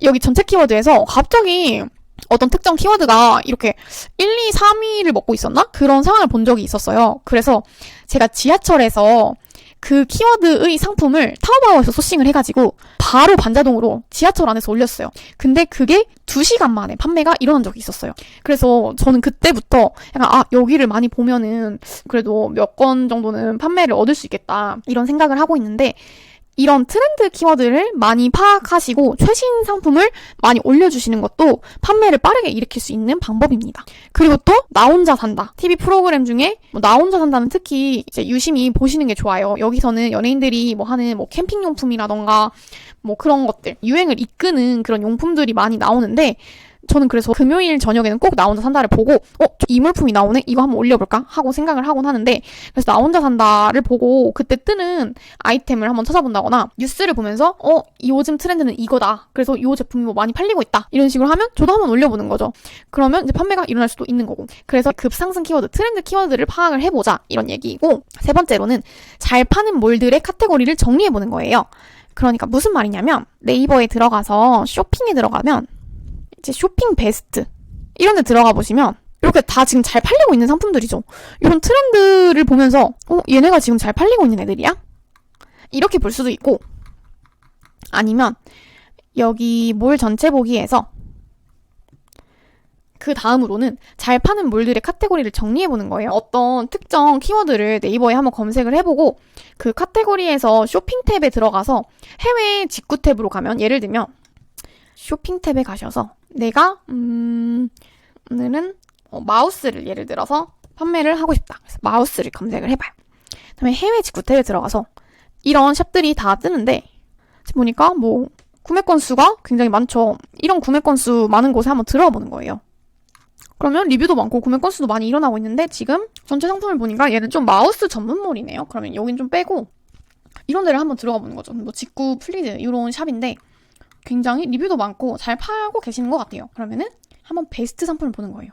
여기 전체 키워드에서 갑자기 어떤 특정 키워드가 이렇게 1, 2, 3위를 먹고 있었나? 그런 상황을 본 적이 있었어요. 그래서 제가 지하철에서 그 키워드의 상품을 타오바오에서 소싱을 해가지고 바로 반자동으로 지하철 안에서 올렸어요. 근데 그게 2시간 만에 판매가 일어난 적이 있었어요. 그래서 저는 그때부터 약간 여기를 많이 보면은 그래도 몇 건 정도는 판매를 얻을 수 있겠다 이런 생각을 하고 있는데 이런 트렌드 키워드를 많이 파악하시고 최신 상품을 많이 올려주시는 것도 판매를 빠르게 일으킬 수 있는 방법입니다. 그리고 또 나 혼자 산다. TV 프로그램 중에 나 혼자 산다는 특히 이제 유심히 보시는 게 좋아요. 여기서는 연예인들이 하는 캠핑용품이라던가 그런 것들, 유행을 이끄는 그런 용품들이 많이 나오는데 저는 그래서 금요일 저녁에는 꼭 나 혼자 산다를 보고 이 물품이 나오네? 이거 한번 올려볼까? 하고 생각을 하곤 하는데 그래서 나 혼자 산다를 보고 그때 뜨는 아이템을 한번 찾아본다거나 뉴스를 보면서 요즘 트렌드는 이거다. 그래서 이 제품이 많이 팔리고 있다. 이런 식으로 하면 저도 한번 올려보는 거죠. 그러면 이제 판매가 일어날 수도 있는 거고. 그래서 급상승 키워드, 트렌드 키워드를 파악을 해보자. 이런 얘기이고 세 번째로는 잘 파는 몰들의 카테고리를 정리해보는 거예요. 그러니까 무슨 말이냐면 네이버에 들어가서 쇼핑에 들어가면 이제 쇼핑 베스트 이런 데 들어가 보시면 이렇게 다 지금 잘 팔리고 있는 상품들이죠. 이런 트렌드를 보면서 얘네가 지금 잘 팔리고 있는 애들이야? 이렇게 볼 수도 있고 아니면 여기 몰 전체 보기에서 그 다음으로는 잘 파는 몰들의 카테고리를 정리해보는 거예요. 어떤 특정 키워드를 네이버에 한번 검색을 해보고 그 카테고리에서 쇼핑 탭에 들어가서 해외 직구 탭으로 가면 예를 들면 쇼핑 탭에 가셔서 내가 오늘은 마우스를 예를 들어서 판매를 하고 싶다. 그래서 마우스를 검색을 해봐요. 그다음에 해외 직구 탭에 들어가서 이런 샵들이 다 뜨는데 지금 보니까 구매 건수가 굉장히 많죠. 이런 구매 건수 많은 곳에 한번 들어가 보는 거예요. 그러면 리뷰도 많고 구매 건수도 많이 일어나고 있는데 지금 전체 상품을 보니까 얘는 좀 마우스 전문몰이네요. 그러면 여긴 좀 빼고 이런 데를 한번 들어가 보는 거죠. 직구 플리즈 이런 샵인데 굉장히 리뷰도 많고 잘 팔고 계시는 것 같아요. 그러면은 한번 베스트 상품을 보는 거예요.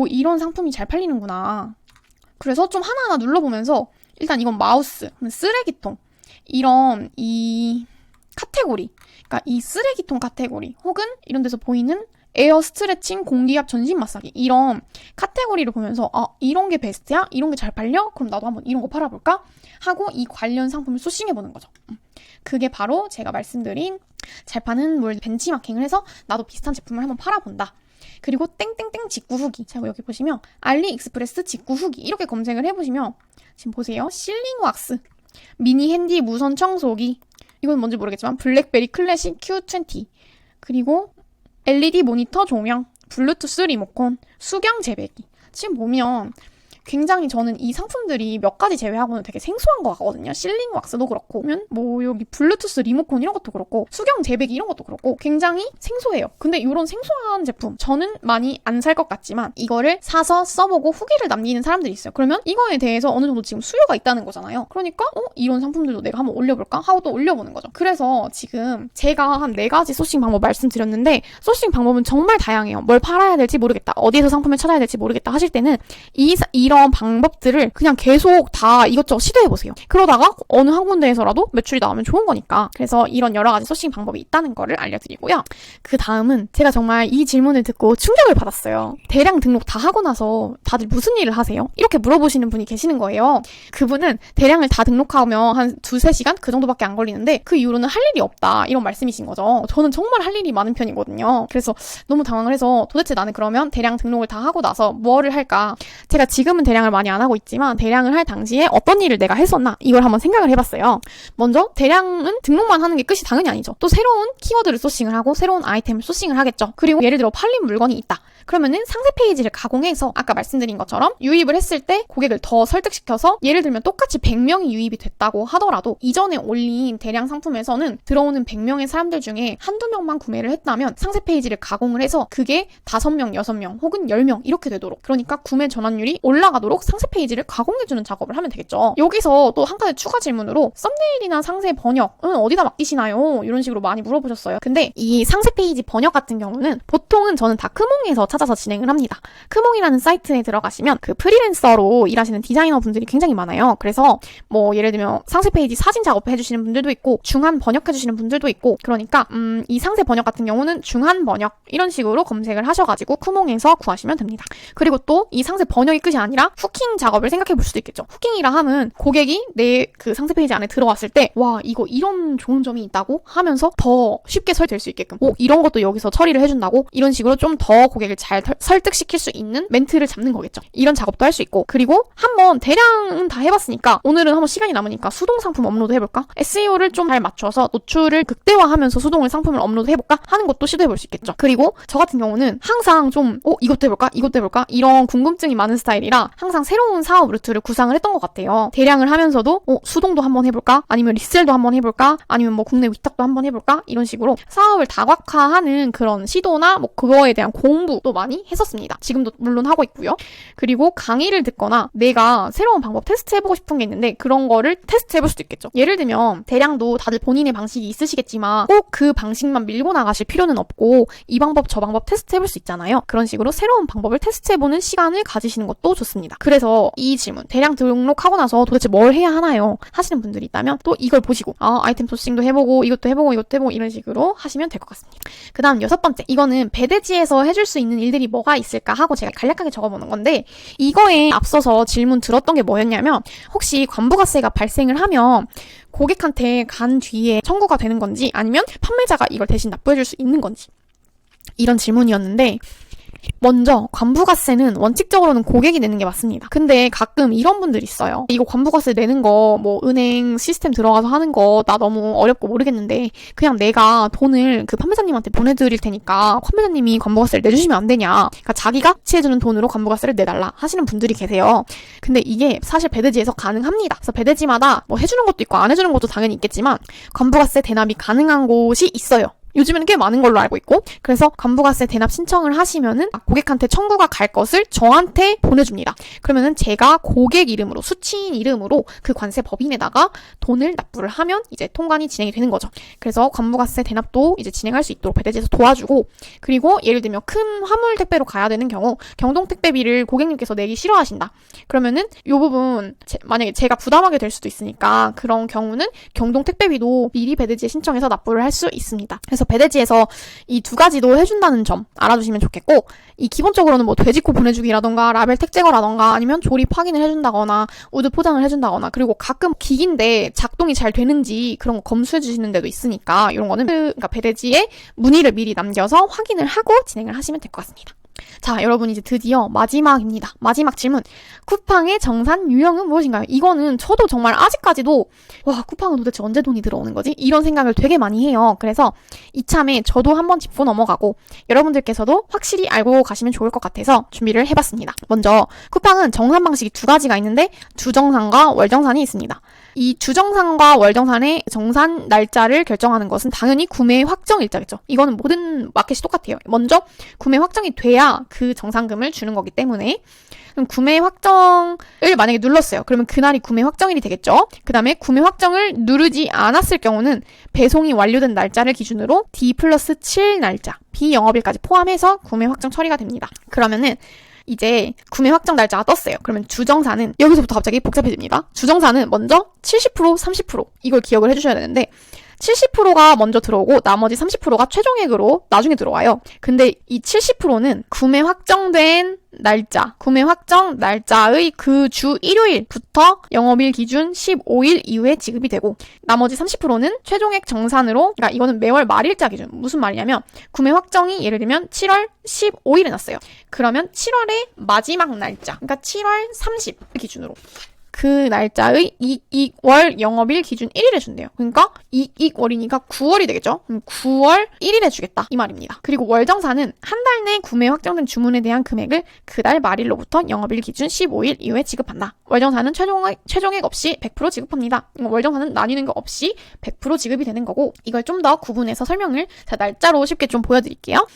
이런 상품이 잘 팔리는구나. 그래서 좀 하나하나 눌러보면서 일단 이건 마우스, 쓰레기통 이런 이 카테고리, 그러니까 이 쓰레기통 카테고리 혹은 이런 데서 보이는 에어 스트레칭, 공기압, 전신 마사지 이런 카테고리를 보면서 이런 게 베스트야? 이런 게 잘 팔려? 그럼 나도 한번 이런 거 팔아볼까? 하고 이 관련 상품을 소싱해보는 거죠. 그게 바로 제가 말씀드린 잘 파는 몰 벤치마킹을 해서 나도 비슷한 제품을 한번 팔아본다. 그리고 땡땡땡 직구 후기. 자, 여기 보시면 알리익스프레스 직구 후기 이렇게 검색을 해보시면 지금 보세요. 실링 왁스, 미니 핸디 무선 청소기 이건 뭔지 모르겠지만 블랙베리 클래식 Q20 그리고 LED 모니터 조명, 블루투스 리모컨, 수경 재배기. 지금 보면 굉장히 저는 이 상품들이 몇 가지 제외하고는 되게 생소한 것 같거든요. 실링 왁스도 그렇고, 여기 블루투스 리모컨 이런 것도 그렇고, 수경 재배기 이런 것도 그렇고, 굉장히 생소해요. 근데 이런 생소한 제품, 저는 많이 안 살 것 같지만, 이거를 사서 써보고 후기를 남기는 사람들이 있어요. 그러면 이거에 대해서 어느 정도 지금 수요가 있다는 거잖아요. 그러니까, 이런 상품들도 내가 한번 올려볼까? 하고 또 올려보는 거죠. 그래서 지금 제가 한 4가지 소싱 방법 말씀드렸는데, 소싱 방법은 정말 다양해요. 뭘 팔아야 될지 모르겠다. 어디에서 상품을 찾아야 될지 모르겠다 하실 때는, 이런 방법들을 그냥 계속 다 이것저것 시도해보세요. 그러다가 어느 한 군데에서라도 매출이 나오면 좋은 거니까. 그래서 이런 여러 가지 소싱 방법이 있다는 거를 알려드리고요. 그 다음은 제가 정말 이 질문을 듣고 충격을 받았어요. 대량 등록 다 하고 나서 다들 무슨 일을 하세요? 이렇게 물어보시는 분이 계시는 거예요. 그분은 대량을 다 등록하면 한 2-3시간? 그 정도밖에 안 걸리는데 그 이후로는 할 일이 없다. 이런 말씀이신 거죠. 저는 정말 할 일이 많은 편이거든요. 그래서 너무 당황을 해서 도대체 나는 그러면 대량 등록을 다 하고 나서 뭐를 할까? 제가 지금은 요즘은 대량을 많이 안 하고 있지만 대량을 할 당시에 어떤 일을 내가 했었나 이걸 한번 생각을 해봤어요. 먼저 대량은 등록만 하는 게 끝이 당연히 아니죠. 또 새로운 키워드를 소싱을 하고 새로운 아이템을 소싱을 하겠죠. 그리고 예를 들어 팔린 물건이 있다. 그러면은 상세 페이지를 가공해서 아까 말씀드린 것처럼 유입을 했을 때 고객을 더 설득시켜서 예를 들면 똑같이 100명이 유입이 됐다고 하더라도 이전에 올린 대량 상품에서는 들어오는 100명의 사람들 중에 한두 명만 구매를 했다면 상세 페이지를 가공을 해서 그게 5명, 6명 혹은 10명 이렇게 되도록, 그러니까 구매 전환율이 올라가도록 상세 페이지를 가공해주는 작업을 하면 되겠죠. 여기서 또 한 가지 추가 질문으로 썸네일이나 상세 번역은 어디다 맡기시나요? 이런 식으로 많이 물어보셨어요. 근데 이 상세 페이지 번역 같은 경우는 보통은 저는 다 크몽에서 찾아서 진행을 합니다. 크몽이라는 사이트에 들어가시면 그 프리랜서로 일하시는 디자이너 분들이 굉장히 많아요. 그래서 뭐 예를 들면 상세 페이지 사진 작업해 주시는 분들도 있고 중한 번역해 주시는 분들도 있고, 그러니까 이 상세 번역 같은 경우는 중한 번역 이런 식으로 검색을 하셔가지고 크몽에서 구하시면 됩니다. 그리고 또 이 상세 번역이 끝이 아니라 후킹 작업을 생각해 볼 수도 있겠죠. 후킹이라 하면 고객이 내 그 상세 페이지 안에 들어왔을 때 와 이거 이런 좋은 점이 있다고 하면서 더 쉽게 설득될 수 있게끔 이런 것도 여기서 처리를 해준다고 이런 식으로 좀 더 고객을 잘 설득시킬 수 있는 멘트를 잡는 거겠죠. 이런 작업도 할 수 있고, 그리고 한번 대량은 다 해봤으니까 오늘은 한번 시간이 남으니까 수동 상품 업로드 해볼까? SEO를 좀 잘 맞춰서 노출을 극대화하면서 수동을 상품을 업로드 해볼까? 하는 것도 시도해볼 수 있겠죠. 그리고 저 같은 경우는 항상 좀 이것도 해볼까? 이런 궁금증이 많은 스타일이라 항상 새로운 사업 루트를 구상을 했던 것 같아요. 대량을 하면서도 수동도 한번 해볼까? 아니면 리셀도 한번 해볼까? 아니면 뭐 국내 위탁도 한번 해볼까? 이런 식으로 사업을 다각화하는 그런 시도나 뭐 그거에 대한 공부도 많이 했었습니다. 지금도 물론 하고 있고요. 그리고 강의를 듣거나 내가 새로운 방법 테스트해보고 싶은 게 있는데 그런 거를 테스트해볼 수도 있겠죠. 예를 들면 대량도 다들 본인의 방식이 있으시겠지만 꼭 그 방식만 밀고 나가실 필요는 없고 이 방법 저 방법 테스트해볼 수 있잖아요. 그런 식으로 새로운 방법을 테스트해보는 시간을 가지시는 것도 좋습니다. 그래서 이 질문, 대량 등록하고 나서 도대체 뭘 해야 하나요? 하시는 분들이 있다면 또 이걸 보시고 아이템 소싱도 해보고 이것도 해보고 이런 식으로 하시면 될 것 같습니다. 그 다음 6번째, 이거는 배대지에서 해줄 수 있는 일들이 뭐가 있을까 하고 제가 간략하게 적어보는 건데, 이거에 앞서서 질문 들었던 게 뭐였냐면 혹시 관부가세가 발생을 하면 고객한테 간 뒤에 청구가 되는 건지 아니면 판매자가 이걸 대신 납부해줄 수 있는 건지, 이런 질문이었는데, 먼저 관부가세는 원칙적으로는 고객이 내는 게 맞습니다. 근데 가끔 이런 분들이 있어요. 이거 관부가세 내는 거 뭐 은행 시스템 들어가서 하는 거 나 너무 어렵고 모르겠는데 그냥 내가 돈을 그 판매자님한테 보내드릴 테니까 판매자님이 관부가세를 내주시면 안 되냐, 그러니까 자기가 취해주는 돈으로 관부가세를 내달라 하시는 분들이 계세요. 근데 이게 사실 배대지에서 가능합니다. 그래서 배대지마다 뭐 해주는 것도 있고 안 해주는 것도 당연히 있겠지만 관부가세 대납이 가능한 곳이 있어요. 요즘에는 꽤 많은 걸로 알고 있고, 그래서 관부가세 대납 신청을 하시면은 고객한테 청구가 갈 것을 저한테 보내줍니다. 그러면은 제가 고객 이름으로, 수취인 이름으로 그 관세 법인에다가 돈을 납부를 하면 이제 통관이 진행이 되는 거죠. 그래서 관부가세 대납도 이제 진행할 수 있도록 배대지에서 도와주고, 그리고 예를 들면 큰 화물 택배로 가야 되는 경우 경동 택배비를 고객님께서 내기 싫어하신다. 그러면은 이 부분 만약에 제가 부담하게 될 수도 있으니까 그런 경우는 경동 택배비도 미리 배대지에 신청해서 납부를 할 수 있습니다. 그래서 배대지에서 이 두 가지도 해준다는 점 알아두시면 좋겠고, 이 기본적으로는 뭐 돼지코 보내주기라던가 라벨 택 제거라던가 아니면 조립 확인을 해준다거나 우드 포장을 해준다거나, 그리고 가끔 기기인데 작동이 잘 되는지 그런 거 검수해 주시는 데도 있으니까 이런 거는 그러니까 배대지에 문의를 미리 남겨서 확인을 하고 진행을 하시면 될 것 같습니다. 자, 여러분 이제 드디어 마지막입니다. 마지막 질문. 쿠팡의 정산 유형은 무엇인가요? 이거는 저도 정말 아직까지도 와, 쿠팡은 도대체 언제 돈이 들어오는 거지? 이런 생각을 되게 많이 해요. 그래서 이참에 저도 한번 짚고 넘어가고 여러분들께서도 확실히 알고 가시면 좋을 것 같아서 준비를 해봤습니다. 먼저 쿠팡은 정산 방식이 두 가지가 있는데 주정산과 월정산이 있습니다. 이 주정산과 월정산의 정산 날짜를 결정하는 것은 당연히 구매 확정 일자겠죠. 이거는 모든 마켓이 똑같아요. 먼저 구매 확정이 돼야 그 정산금을 주는 거기 때문에, 그럼 구매 확정을 만약에 눌렀어요. 그러면 그날이 구매 확정일이 되겠죠. 그 다음에 구매 확정을 누르지 않았을 경우는 배송이 완료된 날짜를 기준으로 D+7 날짜, 비영업일까지 포함해서 구매 확정 처리가 됩니다. 그러면은 이제 구매 확정 날짜가 떴어요. 그러면 주정산은 여기서부터 갑자기 복잡해집니다. 주정산은 먼저 70%, 30% 이걸 기억을 해주셔야 되는데, 70%가 먼저 들어오고 나머지 30%가 최종액으로 나중에 들어와요. 근데 이 70%는 구매 확정된 날짜, 구매 확정 날짜의 그 주 일요일부터 영업일 기준 15일 이후에 지급이 되고, 나머지 30%는 최종액 정산으로, 그러니까 이거는 매월 말일자 기준. 무슨 말이냐면 구매 확정이 예를 들면 7월 15일에 났어요. 그러면 7월의 마지막 날짜, 그러니까 7월 30일 기준으로 그 날짜의 이익월 영업일 기준 1일에 준대요. 그러니까 이익월이니까 9월이 되겠죠? 그럼 9월 1일에 주겠다 이 말입니다. 그리고 월정산은 한 달 내 구매 확정된 주문에 대한 금액을 그달 말일로부터 영업일 기준 15일 이후에 지급한다. 월정산은 최종액 없이 100% 지급합니다. 월정산은 나뉘는 거 없이 100% 지급이 되는 거고, 이걸 좀 더 구분해서 설명을 날짜로 쉽게 좀 보여드릴게요.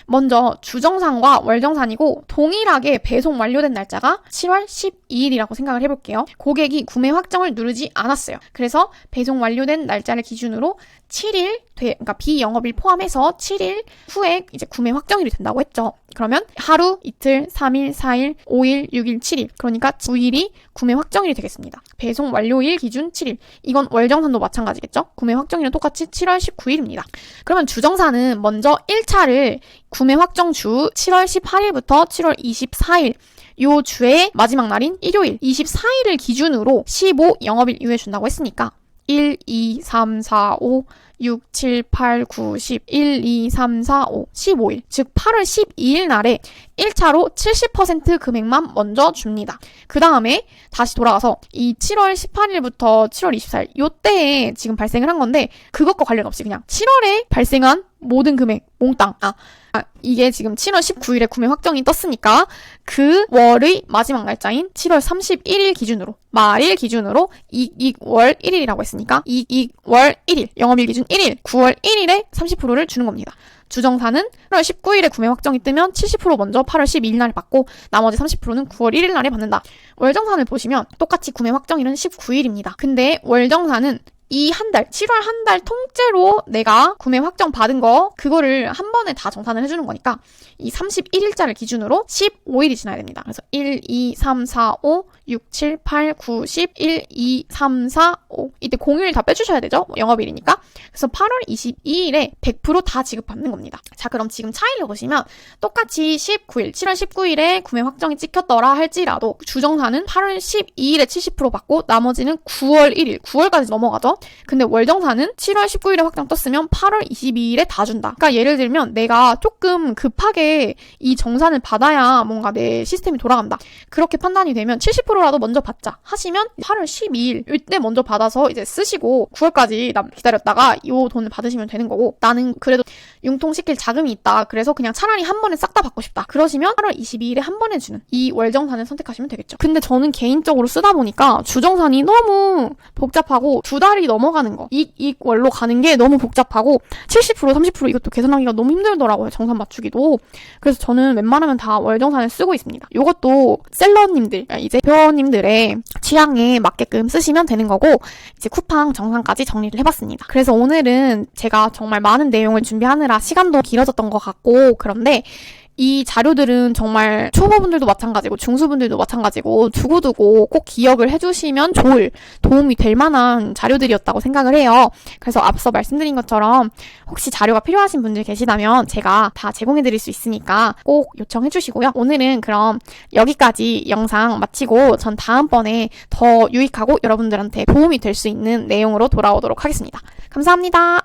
먼저 주정산과 월정산이고 동일하게 배송 완료된 날짜가 7월 12일이라고 생각을 해볼게요. 고객이 구매 확정을 누르지 않았어요. 그래서 배송 완료된 날짜를 기준으로 7일 그러니까 비영업일 포함해서 7일 후에 이제 구매 확정일이 된다고 했죠. 그러면 하루, 이틀, 3일, 4일, 5일, 6일, 7일. 그러니까 9일이 구매 확정일이 되겠습니다. 배송 완료일 기준 7일. 이건 월정산도 마찬가지겠죠? 구매 확정일은 똑같이 7월 19일입니다. 그러면 주정산은 먼저 1차를 구매 확정 주 7월 18일부터 7월 24일 요 주의 마지막 날인 일요일 24일을 기준으로 15 영업일 이후에 준다고 했으니까 1, 2, 3, 4, 5, 6, 7, 8, 9, 10, 1, 2, 3, 4, 5, 15일. 즉 8월 12일 날에 1차로 70% 금액만 먼저 줍니다. 그 다음에 다시 돌아가서 이 7월 18일부터 7월 24일 요때에 지금 발생을 한 건데 그것과 관련 없이 그냥 7월에 발생한 모든 금액 몽땅 이게 지금 7월 19일에 구매 확정이 떴으니까 그 월의 마지막 날짜인 7월 31일 기준으로 말일 기준으로 이익월 1일이라고 했으니까 이익월 1일 영업일 기준 1일 9월 1일에 30%를 주는 겁니다. 주정산은 8월 19일에 구매 확정이 뜨면 70% 먼저 8월 12일 날에 받고 나머지 30%는 9월 1일 날에 받는다. 월정산을 보시면 똑같이 구매 확정일은 19일입니다. 근데 월정산은 이 한 달, 7월 한 달 통째로 내가 구매 확정 받은 거 그거를 한 번에 다 정산을 해주는 거니까 이 31일자를 기준으로 15일이 지나야 됩니다. 그래서 1, 2, 3, 4, 5, 6, 7, 8, 9, 10, 1, 2, 3, 4, 5 이때 공휴일 다 빼주셔야 되죠? 영업일이니까. 그래서 8월 22일에 100% 다 지급받는 겁니다. 자, 그럼 지금 차이를 보시면 똑같이 19일, 7월 19일에 구매 확정이 찍혔더라 할지라도 주정산은 8월 12일에 70% 받고 나머지는 9월 1일, 9월까지 넘어가죠? 근데 월정산은 7월 19일에 확정 떴으면 8월 22일에 다 준다. 그러니까 예를 들면 내가 조금 급하게 이 정산을 받아야 뭔가 내 시스템이 돌아간다. 그렇게 판단이 되면 70%라도 먼저 받자 하시면 8월 12일 이때 먼저 받아서 이제 쓰시고 9월까지 기다렸다가 이 돈을 받으시면 되는 거고, 나는 그래도 융통시킬 자금이 있다. 그래서 그냥 차라리 한 번에 싹 다 받고 싶다. 그러시면 8월 22일에 한 번에 주는 이 월정산을 선택하시면 되겠죠. 근데 저는 개인적으로 쓰다 보니까 주정산이 너무 복잡하고 두 달이 넘어가는 거 이익월로 가는 게 너무 복잡하고 70% 30% 이것도 계산하기가 너무 힘들더라고요. 정산 맞추기도. 그래서 저는 웬만하면 다 월정산을 쓰고 있습니다. 이것도 셀러님들 이제 회원님들의 취향에 맞게끔 쓰시면 되는 거고, 이제 쿠팡 정산까지 정리를 해봤습니다. 그래서 오늘은 제가 정말 많은 내용을 준비하느라 시간도 길어졌던 것 같고, 그런데 이 자료들은 정말 초보분들도 마찬가지고 중수분들도 마찬가지고 두고두고 꼭 기억을 해주시면 좋을, 도움이 될 만한 자료들이었다고 생각을 해요. 그래서 앞서 말씀드린 것처럼 혹시 자료가 필요하신 분들 계시다면 제가 다 제공해드릴 수 있으니까 꼭 요청해주시고요. 오늘은 그럼 여기까지 영상 마치고 전 다음번에 더 유익하고 여러분들한테 도움이 될 수 있는 내용으로 돌아오도록 하겠습니다. 감사합니다.